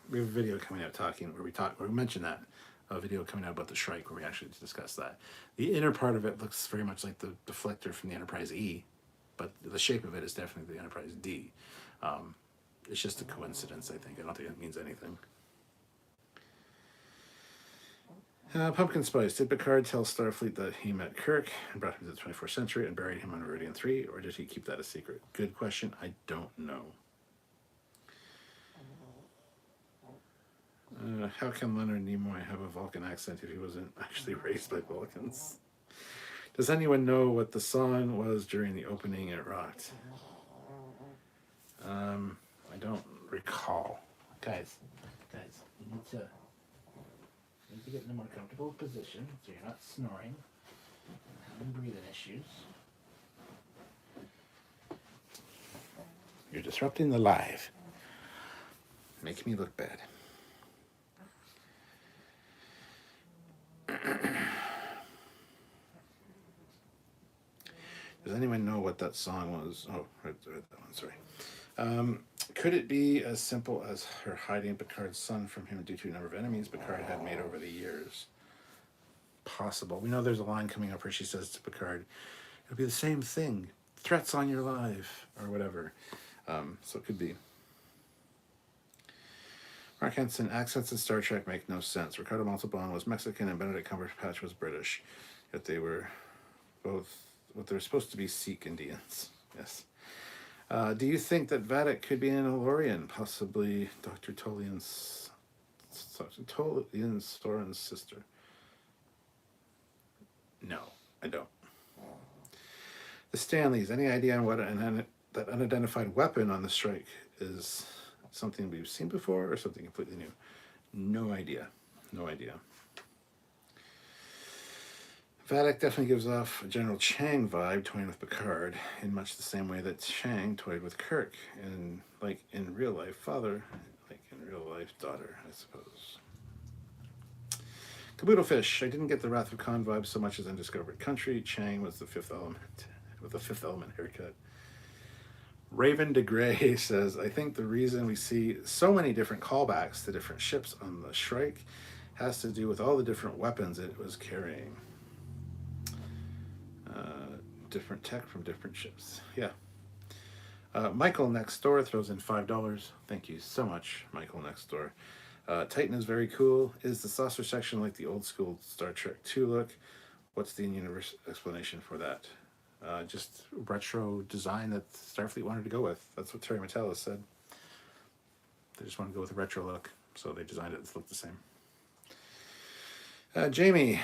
We have a video coming out where we mentioned that. A video coming out about the Shrike where we actually discuss that. The inner part of it looks very much like the deflector from the Enterprise E, but the shape of it is definitely the Enterprise D. It's just a coincidence, I think. I don't think it means anything. Pumpkin Spice. Did Picard tell Starfleet that he met Kirk and brought him to the 24th century and buried him on Meridian 3, or did he keep that a secret? Good question. I don't know. How can Leonard Nimoy have a Vulcan accent if he wasn't actually raised by Vulcans? Does anyone know what the song was during the opening it rocked? I don't recall. Guys, you need to get in a more comfortable position so you're not snoring, having breathing issues. You're disrupting the live. Making me look bad. Does anyone know what that song was? Oh, read that one, sorry. Could it be as simple as her hiding Picard's son from him due to a number of enemies Picard had made over the years? Possible. We know there's a line coming up where she says to Picard, it'll be the same thing. Threats on your life, or whatever. So it could be. Mark Henson, accents in Star Trek make no sense. Ricardo Montalban was Mexican and Benedict Cumberbatch was British. Yet they were both what they're supposed to be Sikh Indians. Yes. Do you think that Vadic could be an Elorian, possibly Dr. Tolian's Soren's sister? No, I don't. The Stanleys, any idea on what that unidentified weapon on the strike is? Something we've seen before or something completely new? No idea. No idea. Vadic definitely gives off a General Chang vibe toying with Picard in much the same way that Chang toyed with Kirk, and like in real life father, like in real life daughter, I suppose. Caboodle Fish, I didn't get the Wrath of Khan vibe so much as in Discovered Country. Chang was the Fifth Element with a Fifth Element haircut. Raven de Grey says, I think the reason we see so many different callbacks to different ships on the Shrike has to do with all the different weapons it was carrying. Different tech from different ships. Yeah. Michael Next Door throws in $5. Thank you so much, Michael Next Door. Titan is very cool. Is the saucer section like the old school Star Trek II look? What's the in-universe explanation for that? Just retro design that Starfleet wanted to go with. That's what Terry Matalas said. They just wanted to go with a retro look, so they designed it to look the same. Jamie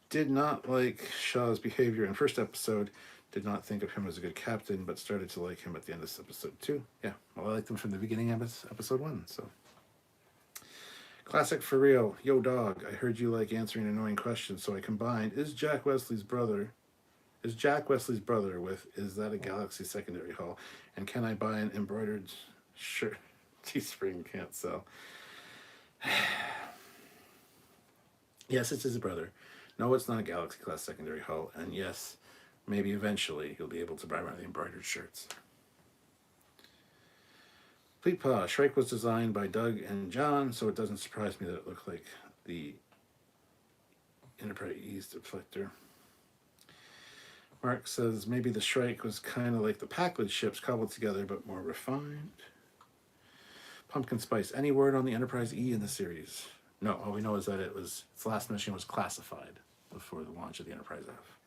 did not like Shaw's behavior in first episode, did not think of him as a good captain, but started to like him at the end of episode 2. Yeah, well, I liked him from the beginning of episode 1, so. Classic for real. Yo, dog, I heard you like answering annoying questions, so I combined, is Jack Wesley's brother with, is that a Galaxy secondary hull? And can I buy an embroidered shirt? Teespring can't sell. Yes, it's his brother. No, it's not a Galaxy class secondary hull. And yes, maybe eventually you'll be able to buy one of the embroidered shirts. Fleet Paw, Shrike was designed by Doug and John, so it doesn't surprise me that it looked like the Enterprise E's deflector. Mark says maybe the Shrike was kind of like the Packard ships cobbled together, but more refined. Pumpkin Spice, any word on the Enterprise E in the series? No, all we know is that its last mission was classified before the launch of the Enterprise F.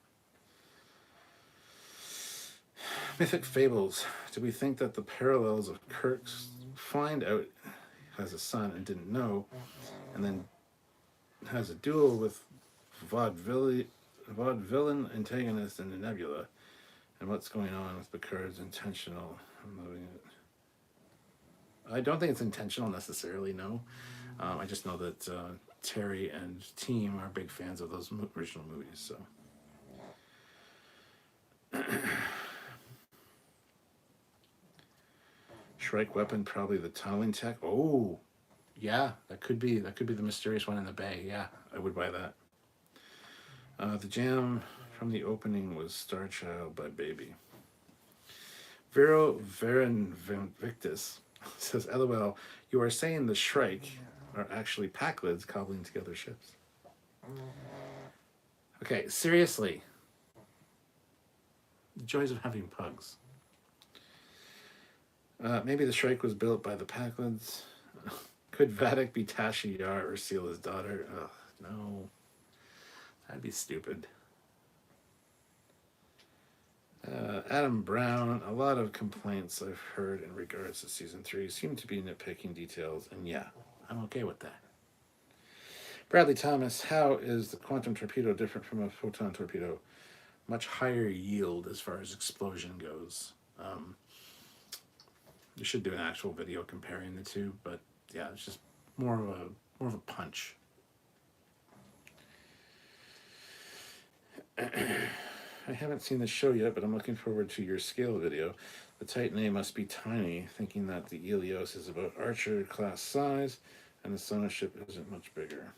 Mythic Fables, do we think that the parallels of Kirk's find out has a son and didn't know, and then has a duel with vaudevillain antagonist in the Nebula, and what's going on with Picard's intentional? I'm loving it. I don't think it's intentional necessarily, no. I just know that Terry and team are big fans of those original movies, so. Shrike weapon, probably the tunneling tech. Oh, Yeah, that could be the mysterious one in the bay. Yeah, I would buy that. The jam from the opening was Star Child by Baby. Vero Varen Victus says, LOL, you are saying the Shrike are actually Packlids cobbling together ships. Okay, seriously. The joys of having pugs. Maybe the Shrike was built by the Packlids. Could Vatic be Tasha Yar or Seela's daughter? Ugh, no. That'd be stupid. Adam Brown, a lot of complaints I've heard in regards to season 3 seem to be nitpicking details, and yeah, I'm okay with that. Bradley Thomas, how is the quantum torpedo different from a photon torpedo? Much higher yield as far as explosion goes. You should do an actual video comparing the two, but yeah, it's just more of a punch. I haven't seen the show yet, but I'm looking forward to your scale video. The Titan A must be tiny, thinking that the Helios is about Archer class size, and the Sona ship isn't much bigger.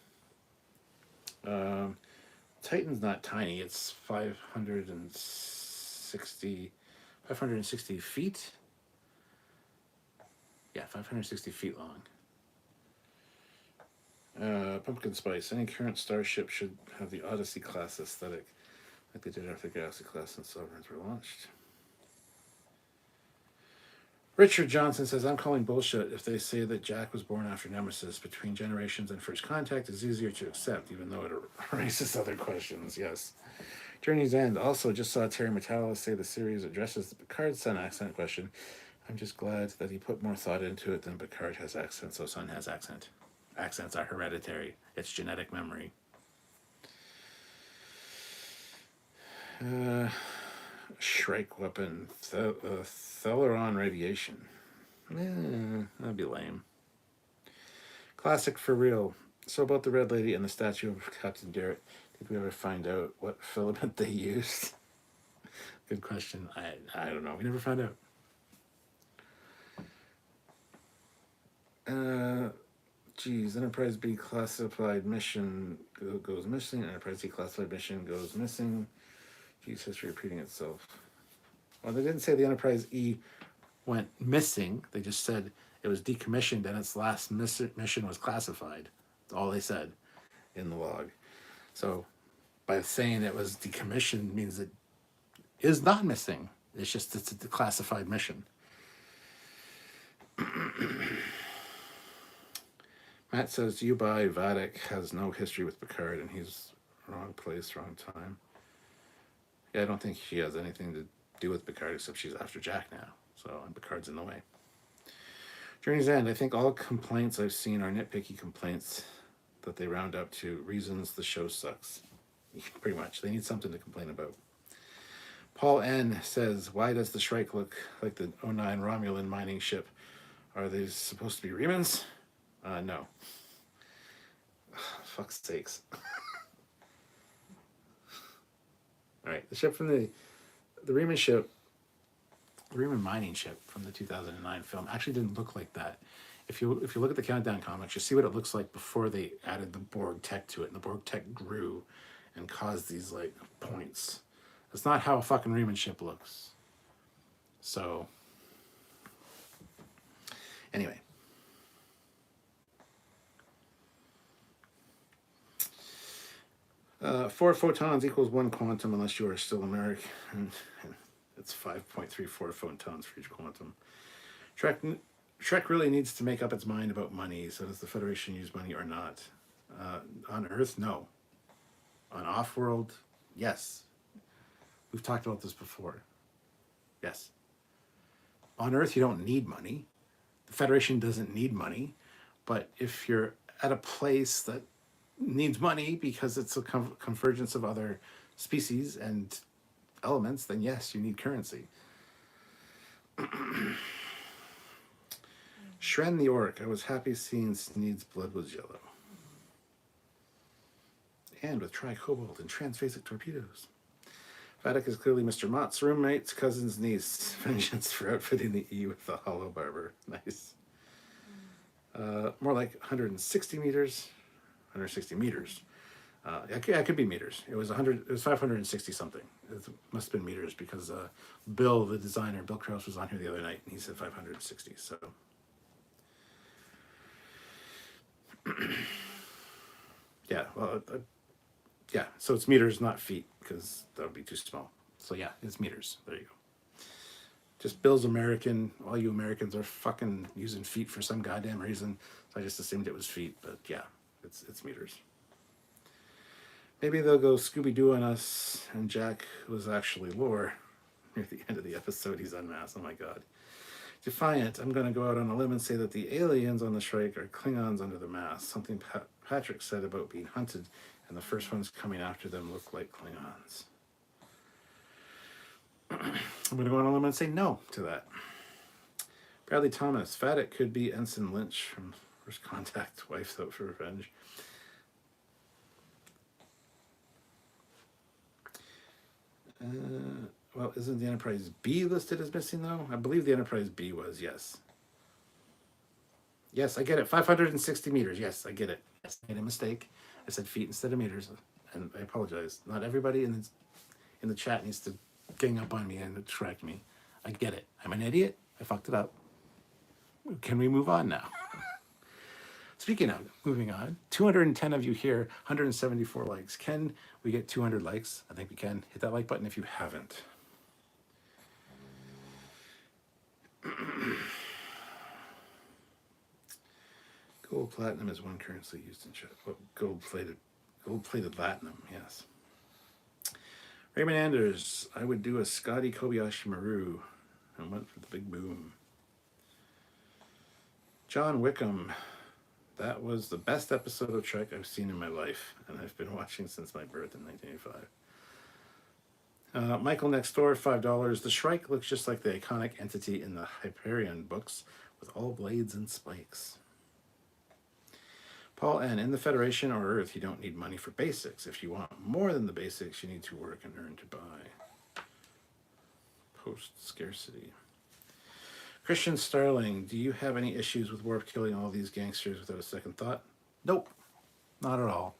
Titan's not tiny. It's 560 feet. Yeah, 560 feet long. Pumpkin Spice. Any current starship should have the Odyssey class aesthetic, like they did after Galaxy class and Sovereigns were launched. Richard Johnson says, I'm calling bullshit if they say that Jack was born after Nemesis. Between Generations and First Contact is easier to accept, even though it raises other questions. Yes. Journey's End. Also, just saw Terry Matalas say the series addresses the Picard son accent question. I'm just glad that he put more thought into it than Picard has accent, so son has accent. Accents are hereditary. It's genetic memory. Shrike weapon. Theleron radiation. That'd be lame. Classic for real. So about the Red Lady and the statue of Captain Garrett, did we ever find out what filament they used? Good question. I don't know. We never found out. Enterprise B classified mission goes missing. Enterprise C classified mission goes missing. Geez, history repeating itself. Well, they didn't say the Enterprise E went missing. They just said it was decommissioned and its last mission was classified. That's all they said in the log. So by saying it was decommissioned means it is not missing. It's just it's a classified mission. Matt says, you buy Vatic has no history with Picard and he's wrong place, wrong time. Yeah, I don't think she has anything to do with Picard except she's after Jack now. So, and Picard's in the way. Journey's End. I think all complaints I've seen are nitpicky complaints that they round up to reasons the show sucks. Pretty much. They need something to complain about. Paul N. says, why does the Shrike look like the 09 Romulan mining ship? Are they supposed to be Remans? No. Fuck's sakes. Alright, the ship from the Reman ship, the Reman mining ship from the 2009 film actually didn't look like that. If you look at the Countdown comics, you see what it looks like before they added the Borg tech to it, and the Borg tech grew and caused these like points. That's not how a fucking Reman ship looks. So, anyway. Four photons equals one quantum unless you are still American. It's 5.34 photons for each quantum. Trek really needs to make up its mind about money. So does the Federation use money or not? On Earth, no. On Offworld, yes. We've talked about this before. Yes. On Earth, you don't need money. The Federation doesn't need money. But if you're at a place that needs money because it's a convergence of other species and elements, then yes, you need currency. Shren the Orc. I was happy seeing Sneed's blood was yellow. And with tri-cobalt and transphasic torpedoes. Vatic is clearly Mr. Mott's roommate's cousin's niece. Vengeance for outfitting the E with the hollow barber. Nice. More like 160 meters. 160 meters. Yeah, it could be meters. It was 100. It was 560 something. It must have been meters because Bill, the designer, Bill Krause, was on here the other night and he said 560. So yeah, well, yeah. So it's meters, not feet, because that would be too small. So yeah, it's meters. There you go. Just Bill's American. All you Americans are fucking using feet for some goddamn reason. So I just assumed it was feet, but yeah, it's meters. Maybe they'll go Scooby-Doo on us, and Jack was actually Lore. Near the end of the episode, he's unmasked. Oh my god. Defiant, I'm going to go out on a limb and say that the aliens on the strike are Klingons under the mask. Something Patrick said about being hunted, and the first ones coming after them look like Klingons. I'm going to go on a limb and say no to that. Bradley Thomas, Faddock could be Ensign Lynch from First Contact, Wife's Out for Revenge. Well, isn't the Enterprise B listed as missing, though? I believe the Enterprise B was, yes. Yes, I get it. 560 meters. Yes, I get it. Yes, I made a mistake. I said feet instead of meters, and I apologize. Not everybody in the chat needs to gang up on me and correct me. I get it. I'm an idiot. I fucked it up. Can we move on now? Speaking of moving on, 210 of you here, 174 likes. Can we get 200 likes? I think we can. Hit that like button if you haven't. Gold platinum is one currency used in chat. Oh, gold plated platinum, yes. Raymond Anders, I would do a Scotty Kobayashi Maru and went for the big boom. John Wickham, that was the best episode of Trek I've seen in my life, and I've been watching since my birth in 1985. Michael next door, $5. The Shrike looks just like the iconic entity in the Hyperion books with all blades and spikes. Paul N. In the Federation or Earth, you don't need money for basics. If you want more than the basics, you need to work and earn to buy. Post-scarcity. Christian Starling, do you have any issues with Worf killing all these gangsters without a second thought? Nope, not at all.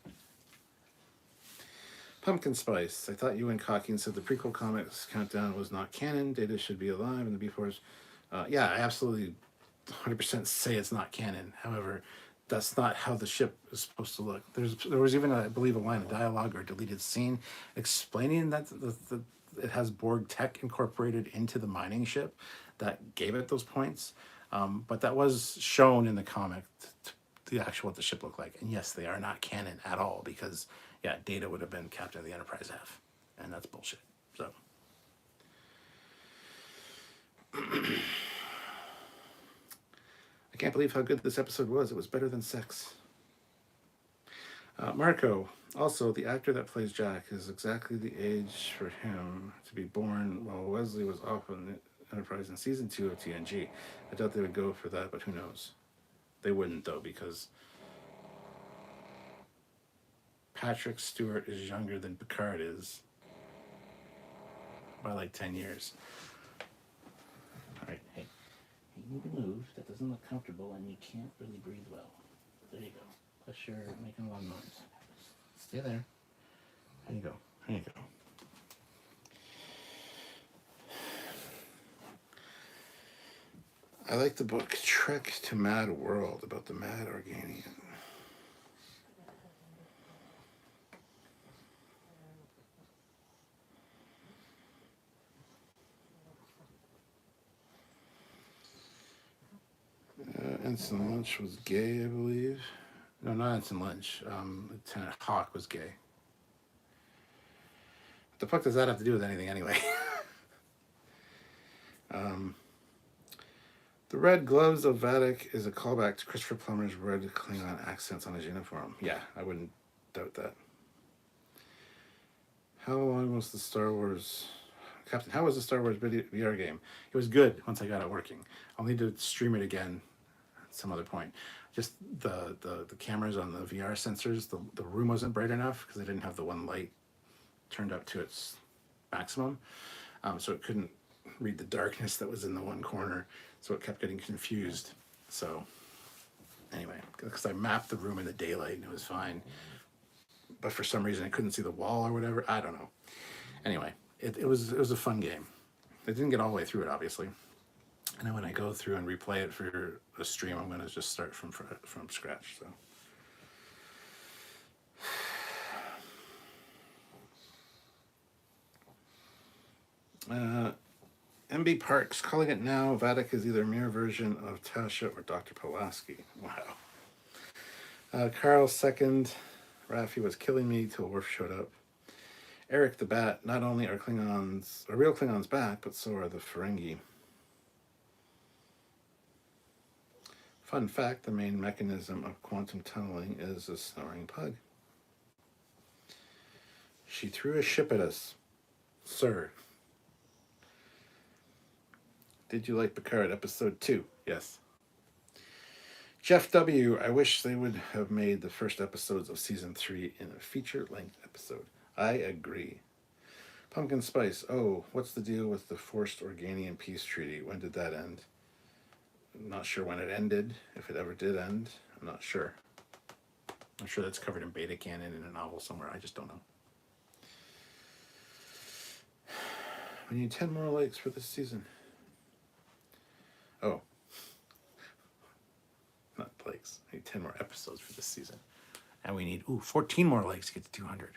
Pumpkin Spice, I thought you and Cocking said the prequel comics countdown was not canon. Data should be alive and the B-Force. Yeah, I absolutely 100% say it's not canon. However, that's not how the ship is supposed to look. There was even, I believe, a line of dialogue or a deleted scene explaining that it has Borg tech incorporated into the mining ship that gave it those points. But that was shown in the comic, the actual what the ship looked like. And yes, they are not canon at all because, yeah, Data would have been Captain of the Enterprise F. And that's bullshit. So. I can't believe how good this episode was. It was better than sex. Marco, also, the actor that plays Jack is exactly the age for him to be born while Wesley was off on the Enterprise in season 2 of TNG. I doubt they would go for that, but who knows? They wouldn't, though, because Patrick Stewart is younger than Picard is by like 10 years. All right, hey. You need to move. That doesn't look comfortable, and you can't really breathe well. There you go. Plus, you're making a lot of noise. Stay there. There you go. There you go. I like the book Trek to Mad World about the Mad Organian. Ensign Lynch was gay, I believe. No, not Ensign Lynch. Lieutenant Hawk was gay. What the fuck does that have to do with anything anyway? The red gloves of Vadic is a callback to Christopher Plummer's red Klingon accents on his uniform. Yeah, I wouldn't doubt that. How long was the Star Wars... Captain, how was the Star Wars VR game? It was good once I got it working. I'll need to stream it again at some other point. Just the cameras on the VR sensors, the room wasn't bright enough because I didn't have the one light turned up to its maximum. So it couldn't read the darkness that was in the one corner. So it kept getting confused. So because I mapped the room in the daylight and it was fine. But for some reason I couldn't see the wall or whatever. I don't know. Anyway, it was a fun game. I didn't get all the way through it, obviously. And then when I go through and replay it for a stream, I'm going to just start from scratch. So, MB Parks calling it now. Vatic is either a mirror version of Tasha or Dr. Pulaski. Wow. Carl second. Raffi was killing me till Worf showed up. Eric the Bat. Not only are real Klingons back, but so are the Ferengi. Fun fact, the main mechanism of quantum tunneling is a snoring pug. She threw a ship at us, sir. Did you like Picard episode 2? Yes. Jeff W. I wish they would have made the first episodes of season 3 in a feature-length episode. I agree. Pumpkin Spice. Oh, what's the deal with the forced Organian peace treaty? When did that end? I'm not sure when it ended, if it ever did end. I'm not sure. I'm sure that's covered in beta canon in a novel somewhere. I just don't know. We need 10 more likes for this season. Oh. Not likes. We need 10 more episodes for this season. And we need, 14 more likes to get to 200.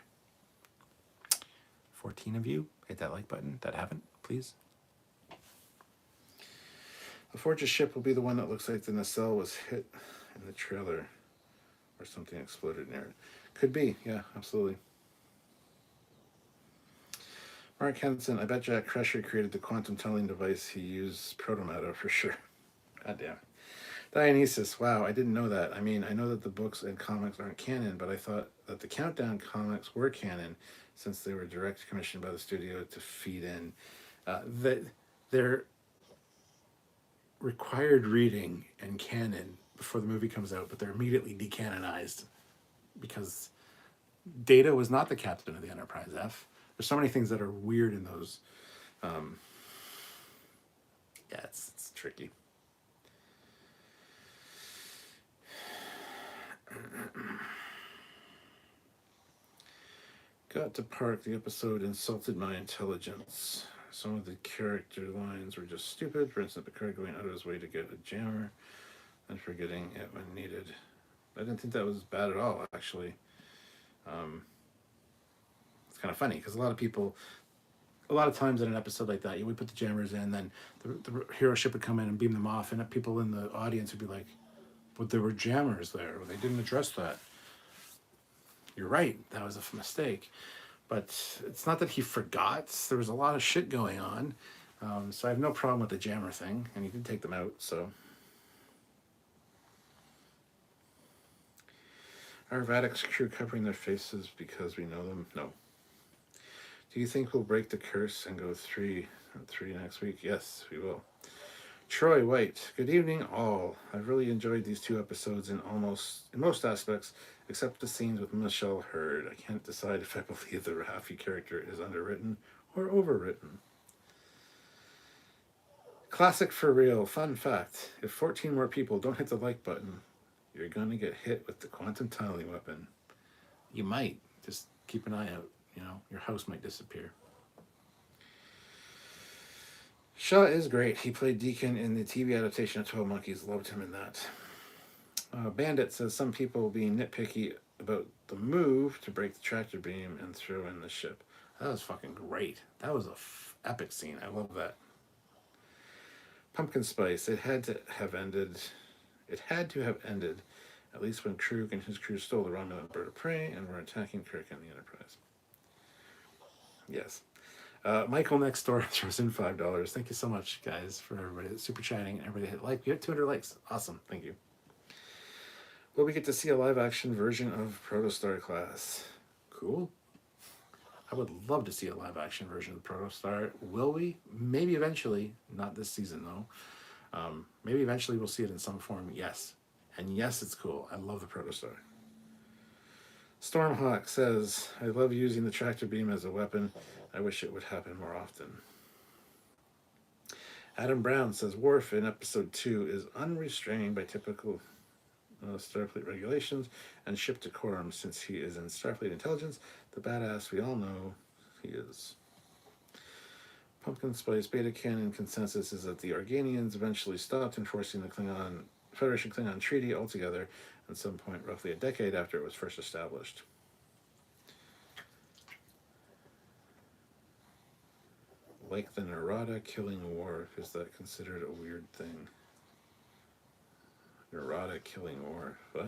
14 of you, hit that like button that haven't, please. The Fortress ship will be the one that looks like the nacelle was hit in the trailer or something exploded near it. Could be, yeah, absolutely. Mark Henson, I bet Jack Crusher created the quantum tunneling device he used protomatter for sure. Goddamn. Dionysus, wow, I didn't know that. I mean, I know that the books and comics aren't canon, but I thought that the Countdown comics were canon since they were direct commissioned by the studio to feed in. They're required reading and canon before the movie comes out, but they're immediately decanonized because Data was not the captain of the Enterprise F. There's so many things that are weird in those. Yeah, it's tricky. Got to Park. The episode insulted my intelligence. Some of the character lines were just stupid. For instance, Picard going out of his way to get a jammer and forgetting it when needed. I didn't think that was bad at all, actually. It's kind of funny because a lot of times in an episode like that, you would put the jammers in, then the hero ship would come in and beam them off, and people in the audience would be like, but there were jammers there. They didn't address that. You're right. That was a mistake. But it's not that he forgot. There was a lot of shit going on. So I have no problem with the jammer thing. And he did take them out, so. Are Vadic's crew covering their faces because we know them? No. Do you think we'll break the curse and go 3 next week? Yes, we will. Troy White, good evening all. I've really enjoyed these 2 episodes in most aspects, except the scenes with Michelle Hurd. I can't decide if I believe the Raffi character is underwritten or overwritten. Classic for real. Fun fact, if 14 more people don't hit the like button, you're going to get hit with the quantum tunneling weapon. You might. Just keep an eye out. Your house might disappear. Shaw is great. He played Deacon in the TV adaptation of 12 Monkeys. Loved him in that. Bandit says some people being nitpicky about the move to break the tractor beam and throw in the ship. That was fucking great. That was a epic scene. I love that. Pumpkin Spice. It had to have ended, at least when Krug and his crew stole the Romulan bird of prey and were attacking Kirk and the Enterprise. Yes. Michael next door throws in $5. Thank you so much, guys, for everybody that's super chatting and everybody hit like. We have 200 likes. Awesome. Thank you. Will we get to see a live action version of Protostar class? Cool. I would love to see a live action version of Protostar. Will we? Maybe eventually. Not this season, though. Maybe eventually we'll see it in some form. Yes. And yes, it's cool. I love the Protostar. Stormhawk says, I love using the tractor beam as a weapon. I wish it would happen more often. Adam Brown says, Worf in episode 2 is unrestrained by typical Starfleet regulations and ship decorum since he is in Starfleet intelligence, the badass we all know he is. Pumpkin Spice Beta Canon consensus is that the Organians eventually stopped enforcing the Federation Klingon Treaty altogether at some point roughly a decade after it was first established. Like the Narada killing Worf, is that considered a weird thing? Narada killing Worf, what?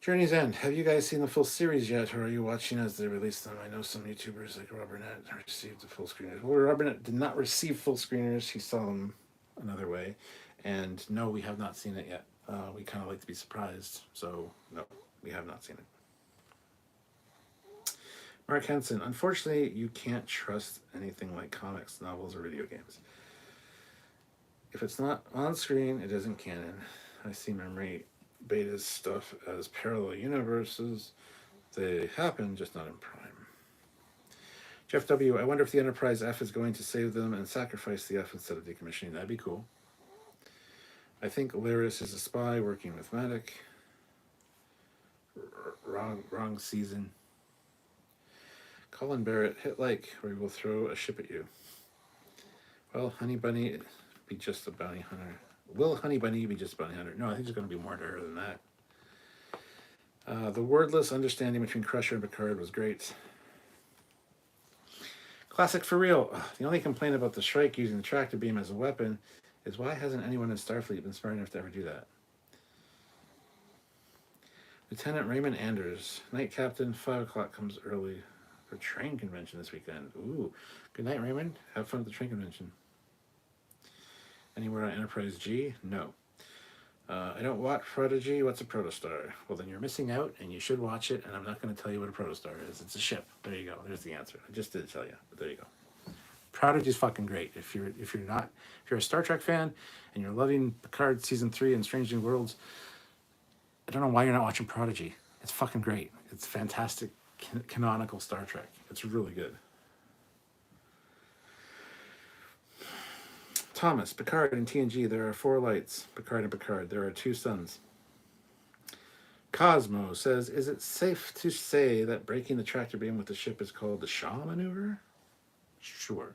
Journey's End. Have you guys seen the full series yet, or are you watching as they release them? I know some YouTubers like Rob Burnett received the full screeners. Well, Rob Burnett did not receive full screeners. He saw them another way. And no, we have not seen it yet. We kind of like to be surprised. So, no, we have not seen it. Mark Henson. Unfortunately, you can't trust anything like comics, novels, or video games. If it's not on screen, it isn't canon. I see memory Beta's stuff as parallel universes. They happen, just not in Prime. Jeff W., I wonder if the Enterprise F is going to save them and sacrifice the F instead of decommissioning. That'd be cool. I think Lyris is a spy working with Matic. Wrong season. Colin Barrett, hit like, or we will throw a ship at you. Well, Honey Bunny be just a bounty hunter. Will Honey Bunny be just a bounty hunter? No, I think there's going to be more to her than that. The wordless understanding between Crusher and Picard was great. Classic for real. The only complaint about the Shrike using the tractor beam as a weapon is why hasn't anyone in Starfleet been smart enough to ever do that? Lieutenant Raymond Anders, Night Captain, 5 o'clock comes early for train convention this weekend. Ooh, good night, Raymond. Have fun at the train convention. Anywhere on Enterprise G? No. I don't watch Prodigy. What's a protostar? Well, then you're missing out, and you should watch it, and I'm not going to tell you what a protostar is. It's a ship. There you go. There's the answer. I just did tell you, but there you go. Prodigy's fucking great. If you're a Star Trek fan and you're loving Picard Season 3 and Strange New Worlds, I don't know why you're not watching Prodigy. It's fucking great. It's fantastic canonical Star Trek. It's really good. Thomas, Picard and TNG, there are 4 lights. Picard and Picard, there are 2 suns. Cosmo says, is it safe to say that breaking the tractor beam with the ship is called the Shaw maneuver? Sure.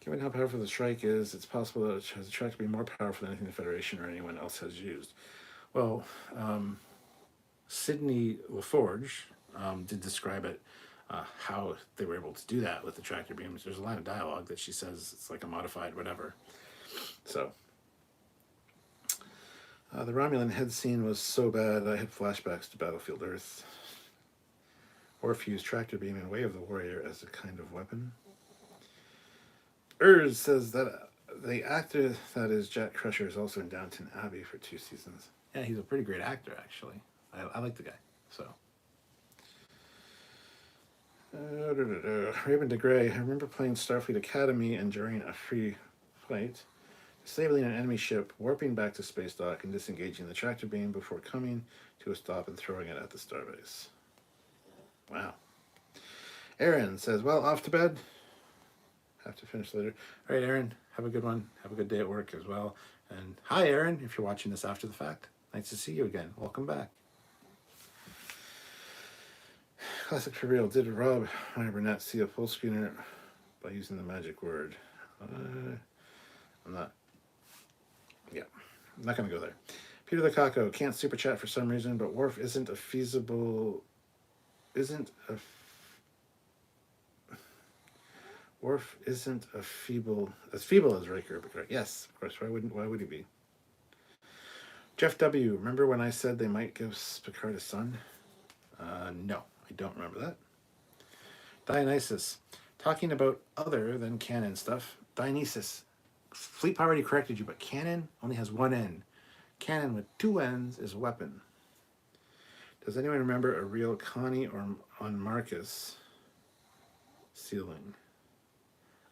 Given how powerful the Shrike is, it's possible that it has a tractor beam more powerful than anything the Federation or anyone else has used. Well, Sidney LaForge did describe it, how they were able to do that with the tractor beams. There's a line of dialogue that she says it's like a modified whatever. So, the Romulan head scene was so bad I had flashbacks to Battlefield Earth. Worf used tractor beam in Way of the Warrior as a kind of weapon. Urs says that the actor that is Jack Crusher is also in Downton Abbey for 2 seasons. Yeah, he's a pretty great actor, actually. I like the guy, so. Raven DeGray, I remember playing Starfleet Academy and during a free flight, disabling an enemy ship, warping back to space dock, and disengaging the tractor beam before coming to a stop and throwing it at the starbase. Wow. Aaron says, well, off to bed. Have to finish later. All right, Aaron, have a good one. Have a good day at work as well. And hi, Aaron, if you're watching this after the fact. Nice to see you again. Welcome back. Classic for real. Did Rob Burnett see a full screener by using the magic word? I'm not going to go there. Peter the Caco can't super chat for some reason, but Worf isn't a feeble as Riker. Yes, of course. Why would he be? Jeff W. Remember when I said they might give Picard a son? No, I don't remember that. Dionysus. Talking about other than canon stuff. Dionysus. Fleet Power already corrected you, but canon only has 1 N. Canon with 2 N's is a weapon. Does anyone remember a real Connie or on Marcus ceiling?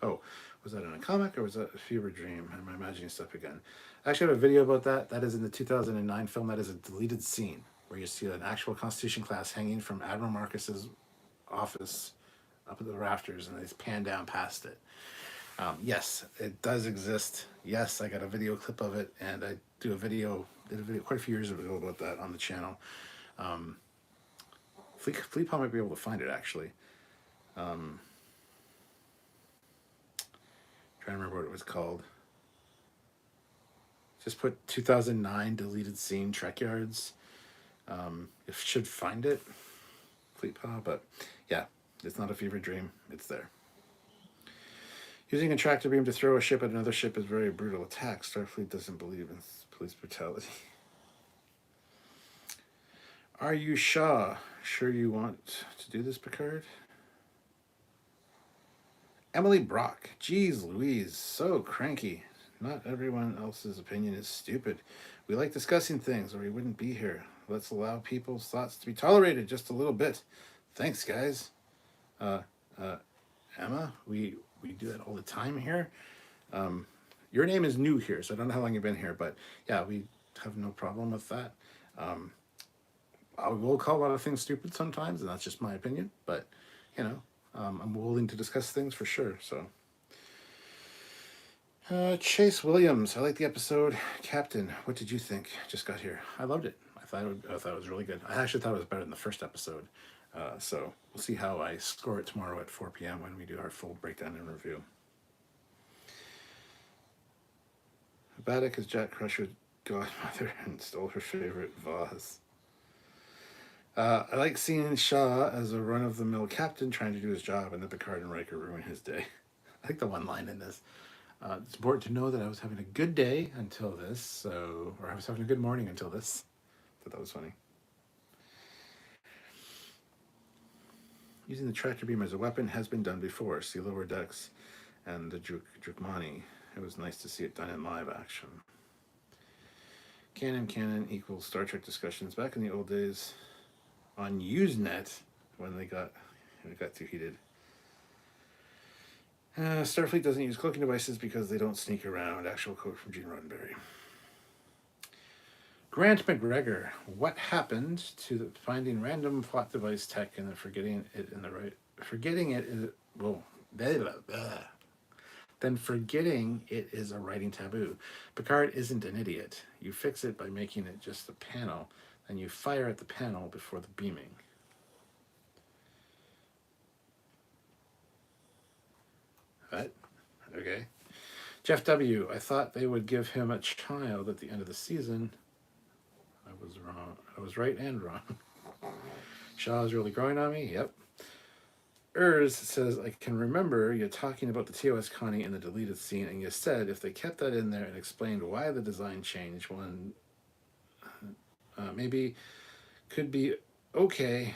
Oh, was that in a comic or was that a fever dream? Am I imagining stuff again? I actually have a video about that. That is in the 2009 film. That is a deleted scene where you see an actual Constitution class hanging from Admiral Marcus's office up at the rafters, and they just pan down past it. Yes, it does exist. Yes, I got a video clip of it, and I did a video quite a few years ago about that on the channel. Um, Fleetpaw might be able to find it actually. Trying to remember what it was called. Just put 2009 deleted scene Trekyards. It should find it, Fleetpaw, but yeah, it's not a fever dream. It's there. Using a tractor beam to throw a ship at another ship is a very brutal attack. Starfleet doesn't believe in police brutality. Are you sure you want to do this, Picard? Emily Brock. Jeez Louise, so cranky. Not everyone else's opinion is stupid. We like discussing things or we wouldn't be here. Let's allow people's thoughts to be tolerated just a little bit. Thanks, guys. Emma, we do that all the time here. Your name is new here, so I don't know how long you've been here, but yeah, we have no problem with that. I will call a lot of things stupid sometimes, and that's just my opinion, but, you know, I'm willing to discuss things for sure, so. Chase Williams, I like the episode. Captain, what did you think? Just got here. I loved it. I thought it was really good. I actually thought it was better than the first episode. So we'll see how I score it tomorrow at 4 p.m. when we do our full breakdown and review. Vadic is Jack Crusher's godmother and stole her favorite vase. I like seeing Shaw as a run-of-the-mill captain trying to do his job, and then Picard and Riker ruin his day. I like the one line in this. It's important to know that I was having a good day until this, or I was having a good morning until this. I thought that was funny. Using the tractor beam as a weapon has been done before. See Lower Decks and the Drukmani. It was nice to see it done in live action. Canon equals Star Trek discussions back in the old days on Usenet when it got too heated. Starfleet doesn't use cloaking devices because they don't sneak around. Actual quote from Gene Roddenberry. Grant McGregor, what happened to finding random plot device tech and then forgetting it in the right? Forgetting it is then forgetting it is a writing taboo. Picard isn't an idiot. You fix it by making it just a panel, then you fire at the panel before the beaming. What? Okay. Jeff W., I thought they would give him a child at the end of the season. I was wrong. I was right and wrong. Shaw is really growing on me. Yep. says, I can remember you talking about the TOS Connie in the deleted scene, and you said if they kept that in there and explained why the design changed, one maybe could be okay,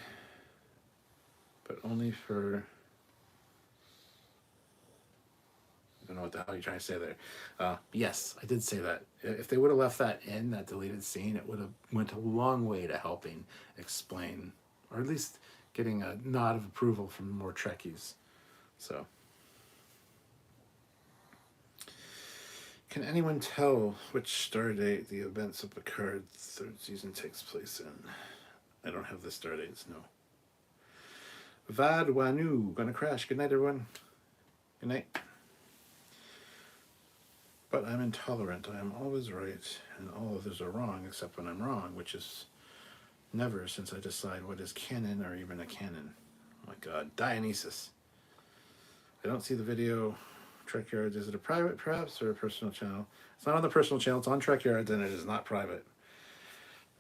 but only for... I don't know what the hell you're trying to say there. Yes, I did say that. If they would have left that in, that deleted scene, it would have went a long way to helping explain, or at least getting a nod of approval from more Trekkies. So, can anyone tell which stardate the events of Picard's third season takes place in? I don't have the stardates, no. Vad Wanu, gonna crash. Good night, everyone. Good night. But I'm intolerant. I am always right, and all others are wrong, except when I'm wrong, which is never, since I decide what is canon or even a canon. Oh my God, Dionysus. I don't see the video. Trekyards, is it a private, perhaps, or a personal channel? It's not on the personal channel. It's on Trekyards, and it is not private.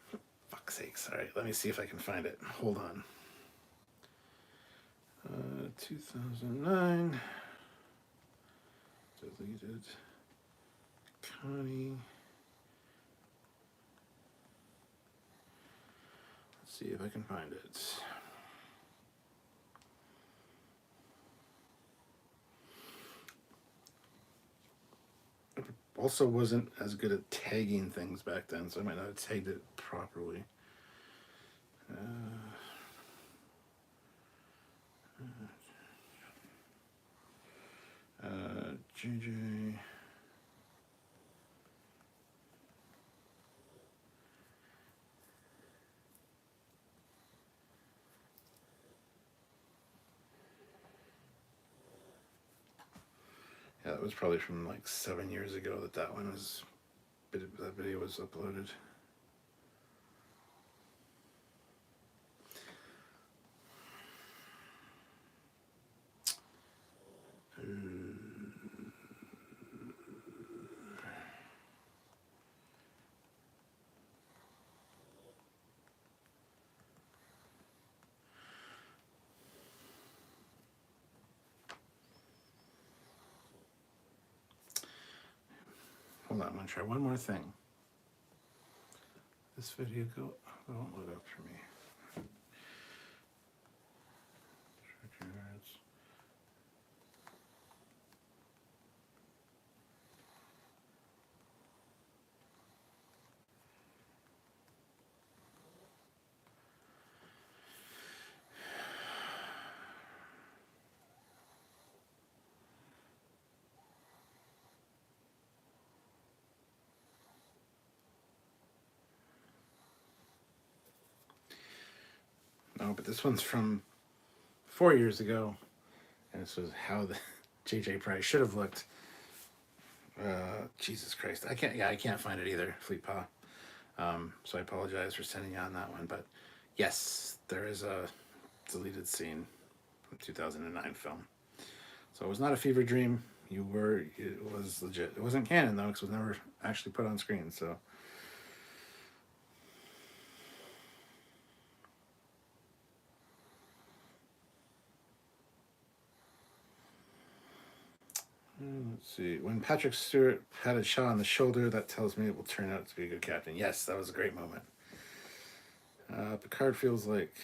For fuck's sakes. All right, let me see if I can find it. Hold on. 2009. Deleted. Connie. Let's see if I can find it. I also wasn't as good at tagging things back then, so I might not have tagged it properly. JJ. Yeah, that was probably from like 7 years ago that one was, that video was uploaded. Hold on, I'm gonna try one more thing. This video won't load up for me. Trekyards. No, but this one's from 4 years ago, and this was how the JJ Price should have looked. Jesus Christ, I can't find it either, Fleetpaw. So I apologize for sending you on that one, but yes, there is a deleted scene from 2009 film. So it was not a fever dream. It was legit. It wasn't canon though, because it was never actually put on screen. So. Let's see. When Patrick Stewart patted Shaw on the shoulder, that tells me it will turn out to be a good captain. Yes, that was a great moment. Picard feels like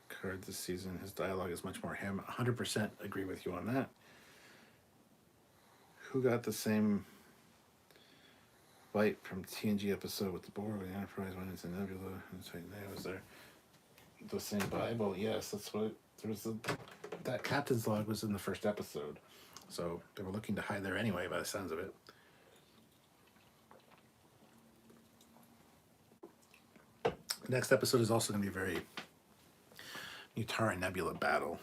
Picard this season. His dialogue is much more him. 100% agree with you on that. Who got the same bite from TNG episode with the Borg when the Enterprise went into Nebula? Was there the same Bible? Yes, that's what there was. That captain's log was in the first episode. So they were looking to hide there anyway, by the sounds of it. The next episode is also going to be very Mutara Nebula battle.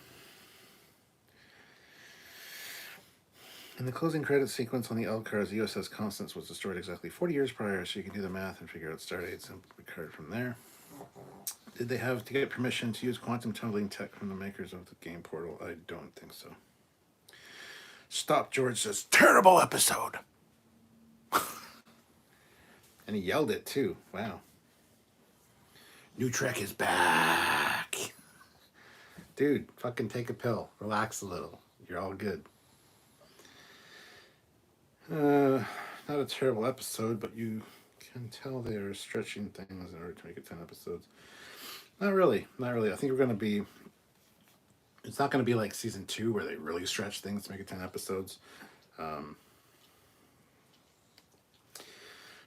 In the closing credits sequence on the Elcars, the USS Constance was destroyed exactly 40 years prior, so you can do the math and figure out stardates and Picard from there. Did they have to get permission to use quantum tunneling tech from the makers of the game Portal? I don't think so. Stop, George says, terrible episode. And he yelled it too. Wow. New Trek is back. Dude, fucking take a pill. Relax a little. You're all good. Not a terrible episode, but you can tell they are stretching things in order to make it 10 episodes. Not really. I think we're going to be... It's not going to be like season 2 where they really stretch things to make it 10 episodes.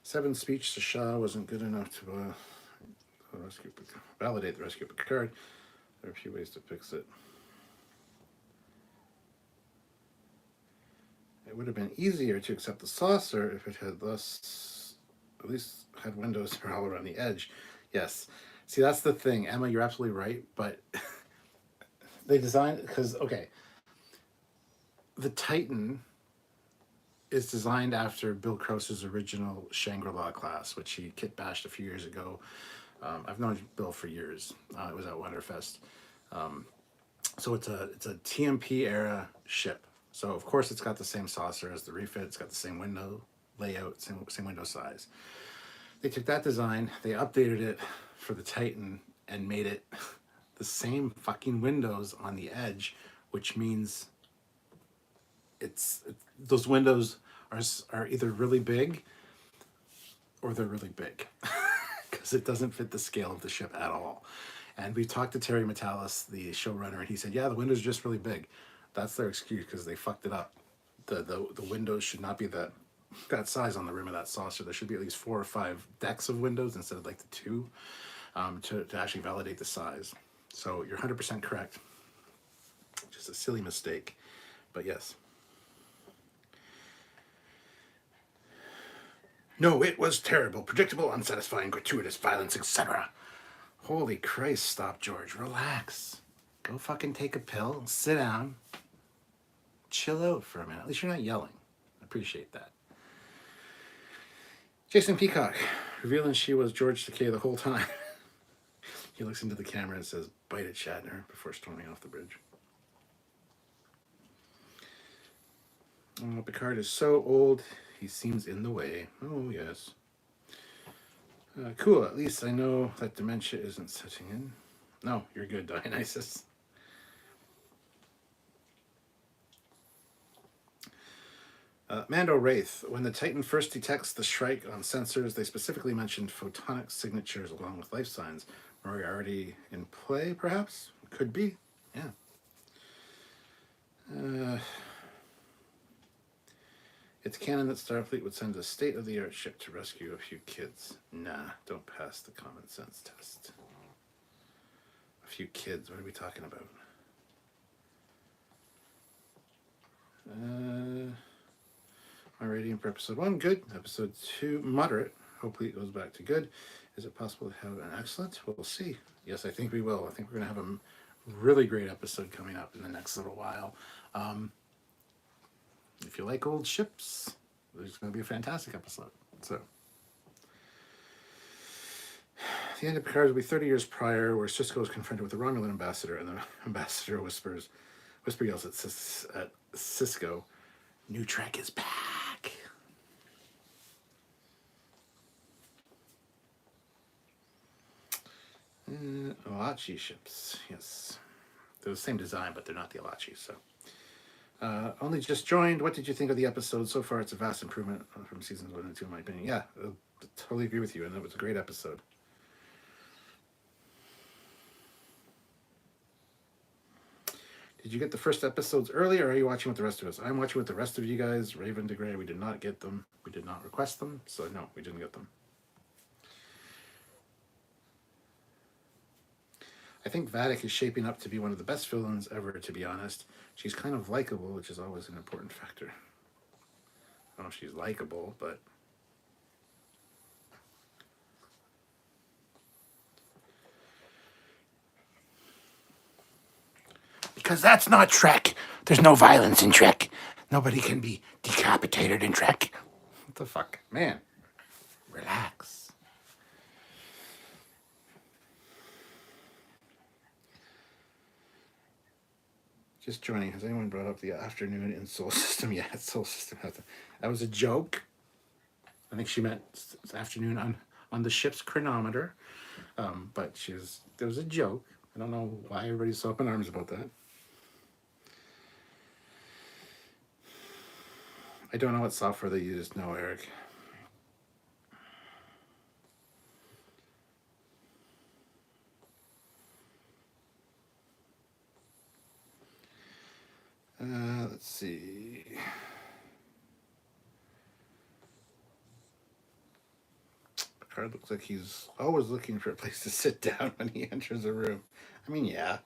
Seven's speech to Shaw wasn't good enough to validate the rescue of Picard. There are a few ways to fix it. It would have been easier to accept the saucer if it had at least had windows all around the edge. Yes. See, that's the thing. Emma, you're absolutely right, but... They designed, because, okay, the Titan is designed after Bill Croce's original Shangri-La class, which he kit bashed a few years ago. I've known Bill for years. It was at Wonderfest. So it's a TMP era ship. So of course it's got the same saucer as the refit. It's got the same window layout, same window size. They took that design, they updated it for the Titan and made it the same fucking windows on the edge, which means those windows are either really big or they're really big because it doesn't fit the scale of the ship at all. And we talked to Terry Metalis, the showrunner, and he said, yeah, the windows are just really big. That's their excuse because they fucked it up. The windows should not be that size on the rim of that saucer. There should be at least 4 or 5 decks of windows instead of like the 2 to actually validate the size. So you're 100% correct. Just a silly mistake, but yes. No, it was terrible, predictable, unsatisfying, gratuitous, violence, etc. Holy Christ, stop, George. Relax. Go fucking take a pill, sit down, chill out for a minute. At least you're not yelling. I appreciate that. Jason Peacock, revealing she was George Takei the whole time. He looks into the camera and says, "Bite it, Shatner," before storming off the bridge. Oh, Picard is so old, he seems in the way. Oh, yes. Cool, at least I know that dementia isn't setting in. No, you're good, Dionysus. Mando Wraith. When the Titan first detects the Shrike on sensors, they specifically mentioned photonic signatures along with life signs. Are we already in play, perhaps? Could be. Yeah. It's canon that Starfleet would send a state-of-the-art ship to rescue a few kids. Nah, don't pass the common sense test. A few kids, what are we talking about? My rating for episode 1, good. Episode 2, moderate. Hopefully it goes back to good. Is it possible to have an excellent? We'll see. Yes, I think we will. I think we're going to have a really great episode coming up in the next little while. If you like old ships, there's going to be a fantastic episode. So, the end of Picard will be 30 years prior, where Sisko is confronted with the Romulan ambassador, and the ambassador whisper yells at Sisko, "New Trek is back." Alachi ships, yes. They're the same design, but they're not the Alachi, so. Only just joined. What did you think of the episode? So far, it's a vast improvement from seasons 1 and 2, in my opinion. Yeah, I totally agree with you, and it was a great episode. Did you get the first episodes early, or are you watching with the rest of us? I'm watching with the rest of you guys. Raven DeGray, we did not get them. We did not request them, so no, we didn't get them. I think Vadic is shaping up to be one of the best villains ever, to be honest. She's kind of likable, which is always an important factor. I don't know if she's likable, but... Because that's not Trek. There's no violence in Trek. Nobody can be decapitated in Trek. What the fuck? Man, relax. Just joining. Has anyone brought up the afternoon in Soul System yet? Soul System. That was a joke. I think she meant afternoon on the ship's chronometer. But there was a joke. I don't know why everybody's so up in arms about that. I don't know what software they use. No, Eric. Let's see. Picard looks like he's always looking for a place to sit down when he enters a room. I mean, yeah.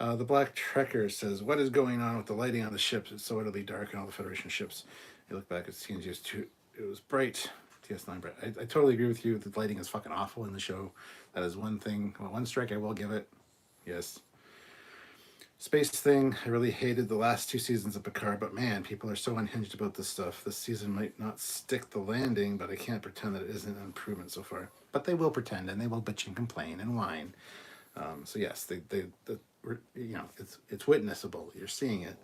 The Black Trekker says, "What is going on with the lighting on the ships? It's so utterly dark on all the Federation ships. You look back at TNG's 2, it was bright. TS9 bright." I totally agree with you. The lighting is fucking awful in the show. That is one thing. Well, one strike I will give it. Yes. Space thing, I really hated the last 2 seasons of Picard, but man, people are so unhinged about this stuff. This season might not stick the landing, but I can't pretend that it isn't an improvement so far. But they will pretend, and they will bitch and complain and whine. So yes, it's witnessable. You're seeing it.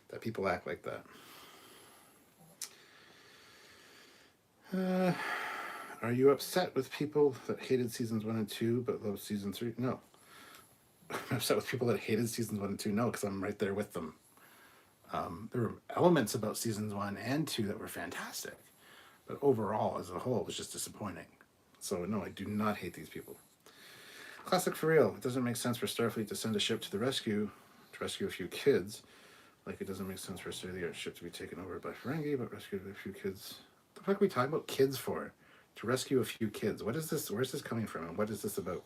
That people act like that. Are you upset with people that hated seasons 1 and 2 but loved season 3? No. I'm upset with people that hated seasons 1 and 2. No, because I'm right there with them. There were elements about seasons 1 and 2 that were fantastic, but overall, as a whole, it was just disappointing. So no, I do not hate these people. Classic for real. It doesn't make sense for Starfleet to send a ship to the rescue to rescue a few kids. Like it doesn't make sense for a state-of-the-art ship to be taken over by Ferengi, but rescue a few kids. What the fuck are we talking about kids for? To rescue a few kids. What is this? Where's this coming from? And what is this about?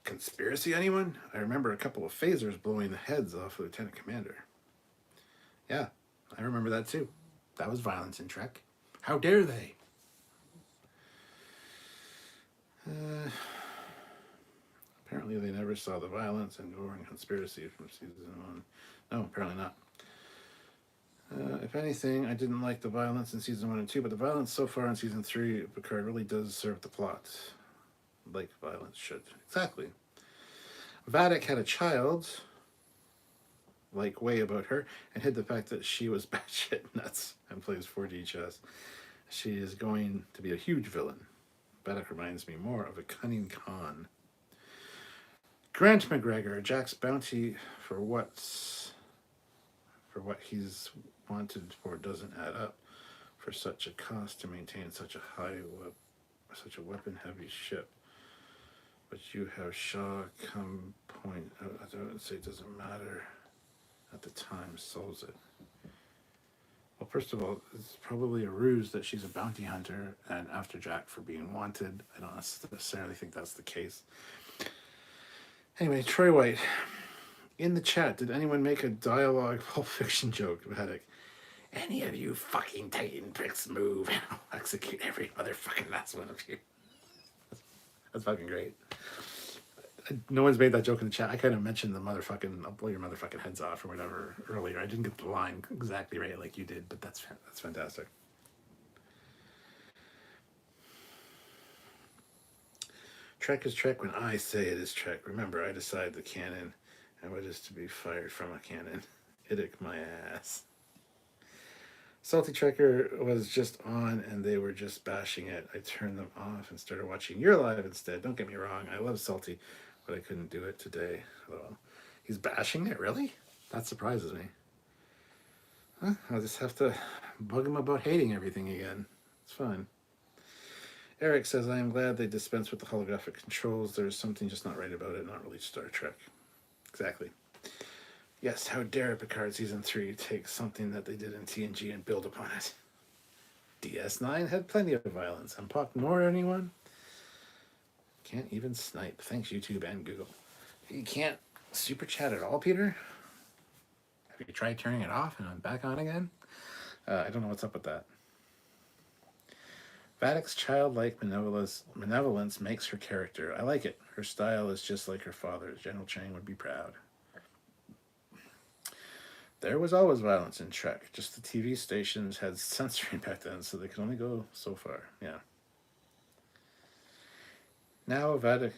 Conspiracy, anyone? I remember a couple of phasers blowing the heads off the Lieutenant Commander. Yeah, I remember that too. That was violence in Trek. How dare they? Uh, Apparently they never saw the violence and gore and conspiracy from season 1. No, apparently not. If anything, I didn't like the violence in season 1 and 2, but the violence so far in season 3 of Picard really does serve the plot. Like violence should. Exactly. Vadic had a child, like way about her, and hid the fact that she was batshit nuts and plays 4D chess. She is going to be a huge villain. Vadic reminds me more of a cunning con. Grant McGregor, Jack's bounty for what he's wanted for doesn't add up for such a cost to maintain such a weapon heavy ship. But you have Shaw come point out, I don't say it doesn't matter at the time, solves it. Well, first of all, it's probably a ruse that she's a bounty hunter and after Jack for being wanted. I don't necessarily think that's the case. Anyway, Troy White. In the chat, did anyone make a dialogue Pulp Fiction joke about it? Any of you fucking Titan pricks move and I'll execute every motherfucking last one of you. That's fucking great. No one's made that joke in the chat. I kind of mentioned the motherfucking, I'll blow your motherfucking heads off or whatever earlier. I didn't get the line exactly right like you did, but that's fantastic. Trek is Trek when I say it is Trek. Remember, I decide the canon and what is to be fired from a cannon. Hit my ass. Salty Trekker was just on and they were just bashing it. I turned them off and started watching your live instead. Don't get me wrong, I love Salty, but I couldn't do it today. Well, he's bashing it, really? That surprises me. Huh? I'll just have to bug him about hating everything again. It's fine. Eric says, I am glad they dispense with the holographic controls. There's something just not right about it, not really Star Trek. Exactly. Yes, how dare Picard Season 3 take something that they did in TNG and build upon it. DS9 had plenty of violence. And Puck nor anyone? Can't even snipe. Thanks, YouTube and Google. You can't super chat at all, Peter? Have you tried turning it off and I'm back on again? I don't know what's up with that. Vadic's childlike benevolence makes her character. I like it. Her style is just like her father's. General Chang would be proud. There was always violence in Trek. Just the TV stations had censoring back then, so they could only go so far. Yeah. Now Vadic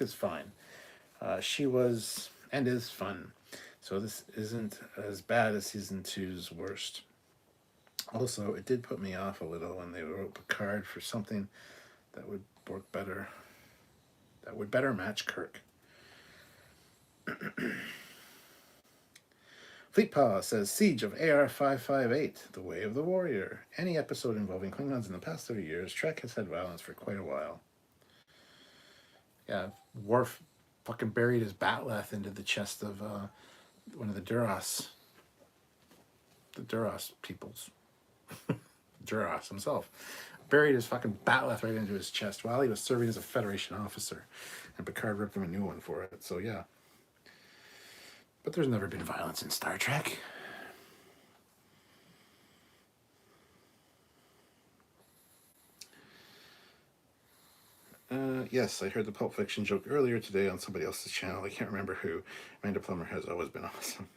is fine. She was and is fun. So this isn't as bad as season 2's worst. Also, it did put me off a little when they wrote Picard for something that would work better. That would better match Kirk. Fleetpaw says, Siege of AR-558, The Way of the Warrior. Any episode involving Klingons in the past 30 years, Trek has had violence for quite a while. Yeah, Worf fucking buried his batleth into the chest of one of the Duras peoples. Duras himself. Buried his fucking batleth right into his chest while he was serving as a Federation officer. And Picard ripped him a new one for it, so yeah. But there's never been violence in Star Trek. Yes, I heard the Pulp Fiction joke earlier today on somebody else's channel. I can't remember who. Amanda Plummer has always been awesome.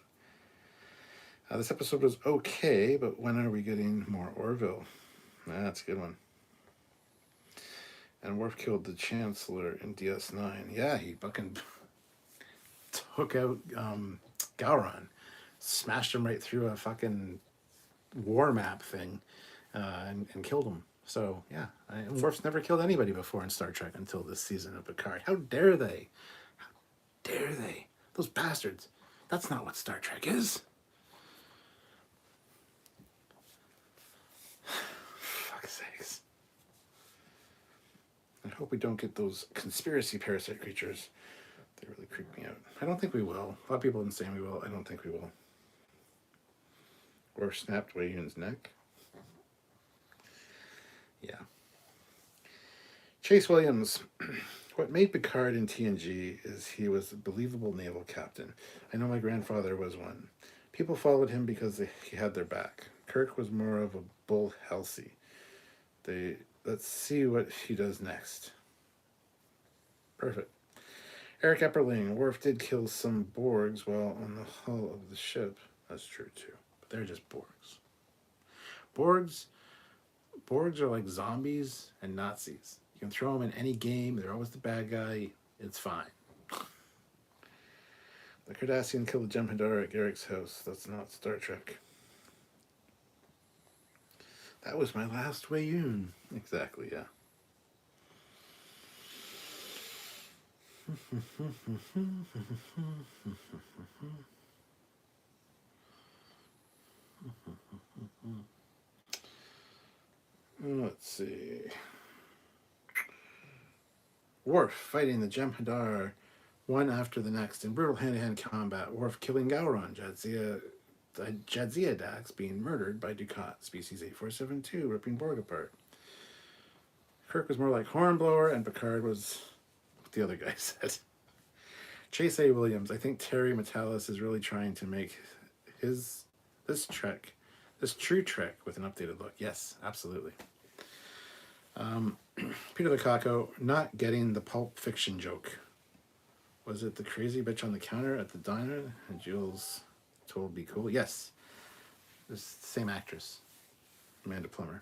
This episode was okay, but when are we getting more Orville? That's a good one. And Worf killed the Chancellor in DS9. Yeah, he fucking took out Gowron, smashed him right through a fucking war map thing, and killed him. So yeah, Worf's never killed anybody before in Star Trek until this season of Picard. How dare they? How dare they? Those bastards. That's not what Star Trek is. Fuck's sakes. I hope we don't get those conspiracy parasite creatures. They really creep me out. I don't think we will. A lot of people have been saying we will. I don't think we will. Or snapped Wei Yun's neck. Yeah. Chase Williams. What made Picard in TNG is he was a believable naval captain. I know my grandfather was one. People followed him because he had their back. Kirk was more of a bull Halsey. They let's see what he does next. Perfect. Eric Epperling. Worf did kill some Borgs while on the hull of the ship. That's true too. But they're just Borgs. Borgs Borgs are like zombies and Nazis. You can throw them in any game. They're always the bad guy. It's fine. The Cardassian killed the Jem'Hadar at Garrick's house. That's not Star Trek. That was my last Wayun. Exactly, yeah. Let's see. Worf fighting the Jem'Hadar one after the next in brutal hand-to-hand combat. Worf killing Gowron, Jadzia Dax being murdered by Dukat, species 8472, ripping Borg apart. Kirk was more like Hornblower, and Picard was what the other guy said. Chase A. Williams. I think Terry Metalis is really trying to make this true Trek with an updated look. Yes, absolutely. Peter Lukaku, not getting the Pulp Fiction joke. Was it the crazy bitch on the counter at the diner? And Jules told be cool. Yes. It's the same actress. Amanda Plummer.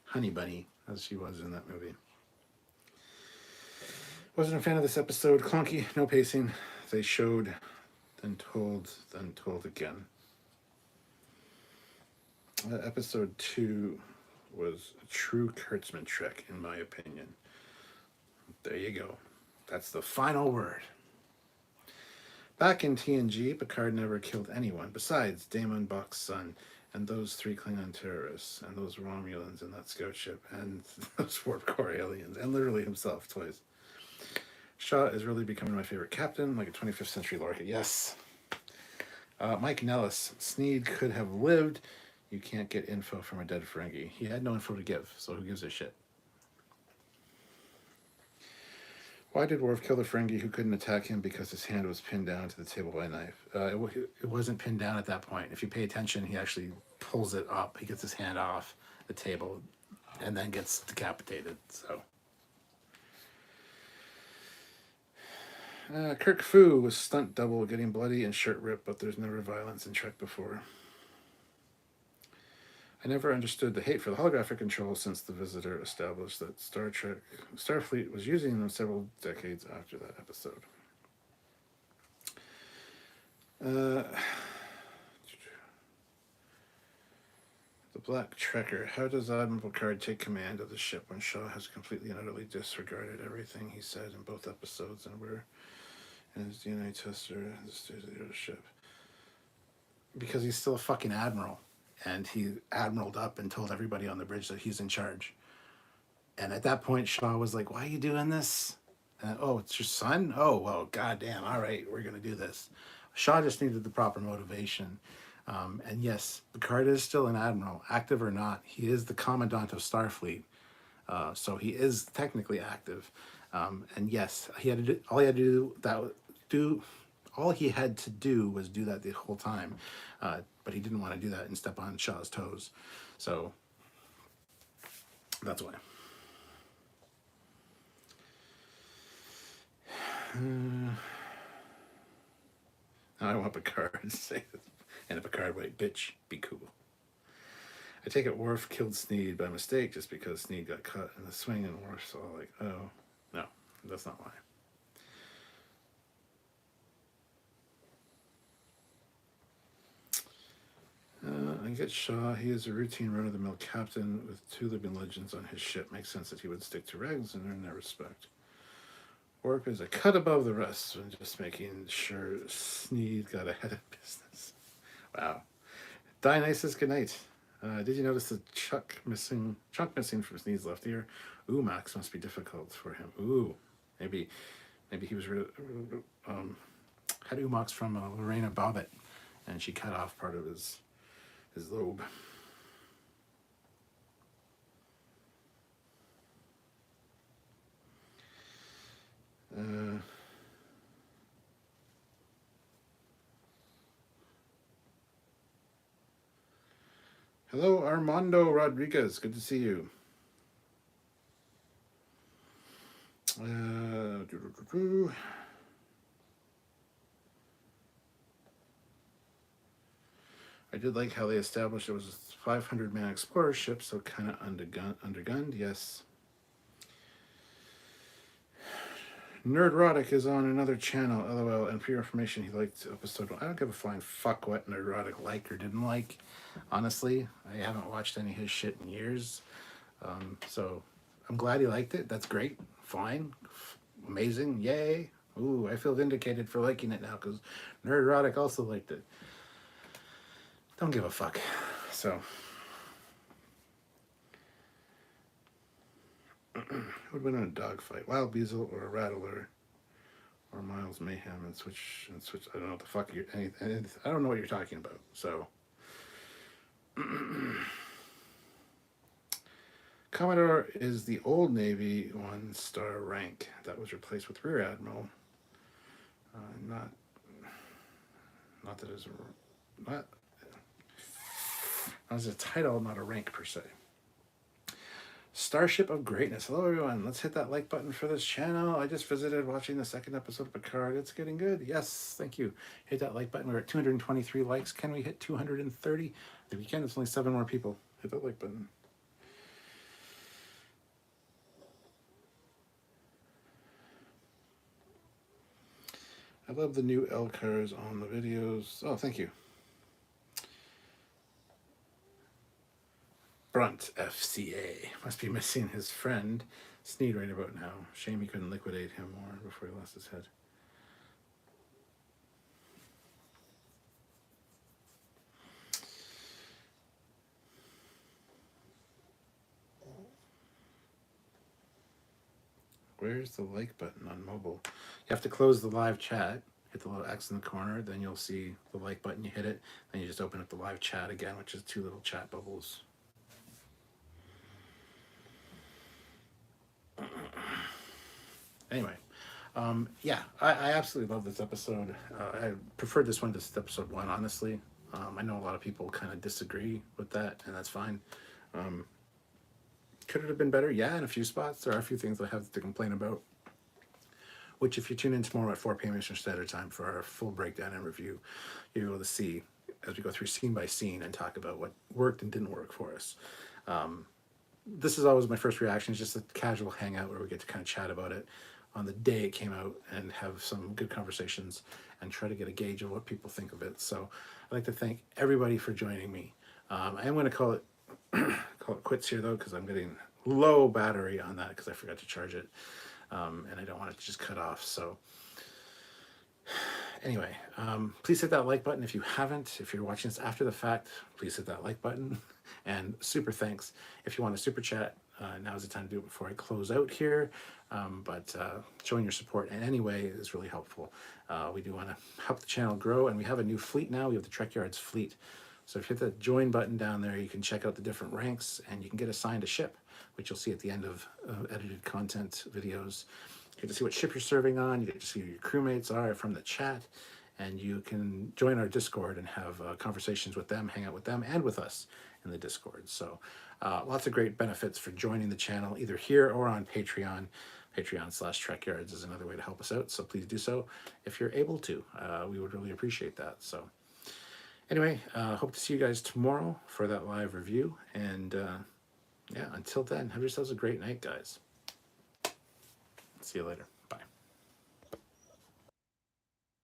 Honey Bunny, as she was in that movie. Wasn't a fan of this episode. Clunky, no pacing. They showed, then told again. Episode 2 was a true Kurtzman Trek, in my opinion. There you go. That's the final word. Back in TNG, Picard never killed anyone besides Damon Buck's son and those 3 Klingon terrorists and those Romulans in that scout ship and those warp core aliens and literally himself twice. Shaw is really becoming my favorite captain, like a 25th century Lorca. Yes. Mike Nellis. Sneed could have lived. You can't get info from a dead Ferengi. He had no info to give, so who gives a shit? Why did Worf kill the Ferengi who couldn't attack him? Because his hand was pinned down to the table by a knife. It wasn't pinned down at that point. If you pay attention, he actually pulls it up. He gets his hand off the table and then gets decapitated. So, Kirk Fu was stunt double, getting bloody and shirt ripped, but there's never violence in Trek before. I never understood the hate for the holographic control since the Visitor established that Starfleet was using them several decades after that episode. The Black Trekker. How does Admiral Picard take command of the ship when Shaw has completely and utterly disregarded everything he said in both episodes and we're in his DNA tester and the state of the ship? Because he's still a fucking admiral. And he admiraled up and told everybody on the bridge that he's in charge. And at that point, Shaw was like, why are you doing this? And, oh, it's your son? Oh, well, goddamn. All right, we're going to do this. Shaw just needed the proper motivation. And yes, Picard is still an admiral, active or not. He is the commandant of Starfleet. So he is technically active. And yes, all he had to do was do that the whole time. But he didn't want to do that and step on Shaw's toes. So that's why. Now I want Picard to say this. And a Picard way, bitch, be cool. I take it Worf killed Sneed by mistake just because Sneed got cut in the swing and Worf's all like, oh, no, that's not why. I get Shaw. He is a routine run-of-the-mill captain with 2 living legends on his ship. Makes sense that he would stick to regs and earn their respect. Worf is a cut above the rest and just making sure Sneed got ahead of business. Wow. Dionysus, good night. Did you notice the chunk missing from Sneed's left ear? Ooh, Max must be difficult for him. Ooh, maybe he was had Umox from Lorena Bobbitt, and she cut off part of his lobe. Hello, Armando Rodriguez. Good to see you. I did like how they established it was a 500-man explorer ship, so kind of undergunned, yes. Nerdrotic is on another channel, lol, and for your information, he liked episode 1. I don't give a flying fuck what Nerdrotic liked or didn't like. Honestly, I haven't watched any of his shit in years. So I'm glad he liked it. That's great. Fine. Amazing. Yay. Ooh, I feel vindicated for liking it now because Nerdrotic also liked it. Don't give a fuck. So, who would win in a dogfight? Wild Beazle or a Rattler or Miles Mayhem and switch. I don't know what the fuck you're. I don't know what you're talking about. So, Commodore is the old Navy 1-star rank that was replaced with Rear Admiral. Not that it's not as a title, not a rank per se. Starship of Greatness. Hello everyone. Let's hit that like button for this channel. I just visited watching the second episode of Picard. It's getting good. Yes, thank you. Hit that like button. We're at 223 likes. Can we hit 230? I think we can. It's only 7 more people. Hit that like button. I love the new L cars on the videos. Oh, thank you. Brunt FCA must be missing his friend Sneed right about now. Shame he couldn't liquidate him more before he lost his head. Where's the like button on mobile? You have to close the live chat, hit the little X in the corner, then you'll see the like button, you hit it, then you just open up the live chat again, which is 2 little chat bubbles. Anyway, yeah, I absolutely love this episode. I preferred this one to episode 1, honestly. I know a lot of people kind of disagree with that, and that's fine. Could it have been better? Yeah, in a few spots. There are a few things I have to complain about, which if you tune in tomorrow at 4 p.m. Eastern Standard Time for our full breakdown and review, you're able to see as we go through scene by scene and talk about what worked and didn't work for us. This is always my first reaction. It's just a casual hangout where we get to kind of chat about it on the day it came out and have some good conversations and try to get a gauge of what people think of it. So I'd like to thank everybody for joining me. I am going to call it quits here though, because I'm getting low battery on that because I forgot to charge it, and I don't want it to just cut off. So anyway, please hit that like button if you haven't. If you're watching this after the fact, please hit that like button. And super thanks. If you want a super chat, now's the time to do it before I close out here. But showing your support in any way is really helpful. We do want to help the channel grow, and we have a new fleet now. We have the Trekyards fleet. So if you hit the join button down there, you can check out the different ranks, and you can get assigned a ship, which you'll see at the end of edited content videos. You get to see what ship you're serving on. You get to see who your crewmates are from the chat, and you can join our Discord and have conversations with them, hang out with them, and with us in the Discord. So lots of great benefits for joining the channel, either here or on Patreon. Patreon/Trekyards is another way to help us out, so please do so if you're able to. We would really appreciate that. So anyway, hope to see you guys tomorrow for that live review. And yeah, until then, have yourselves a great night, guys. See you later.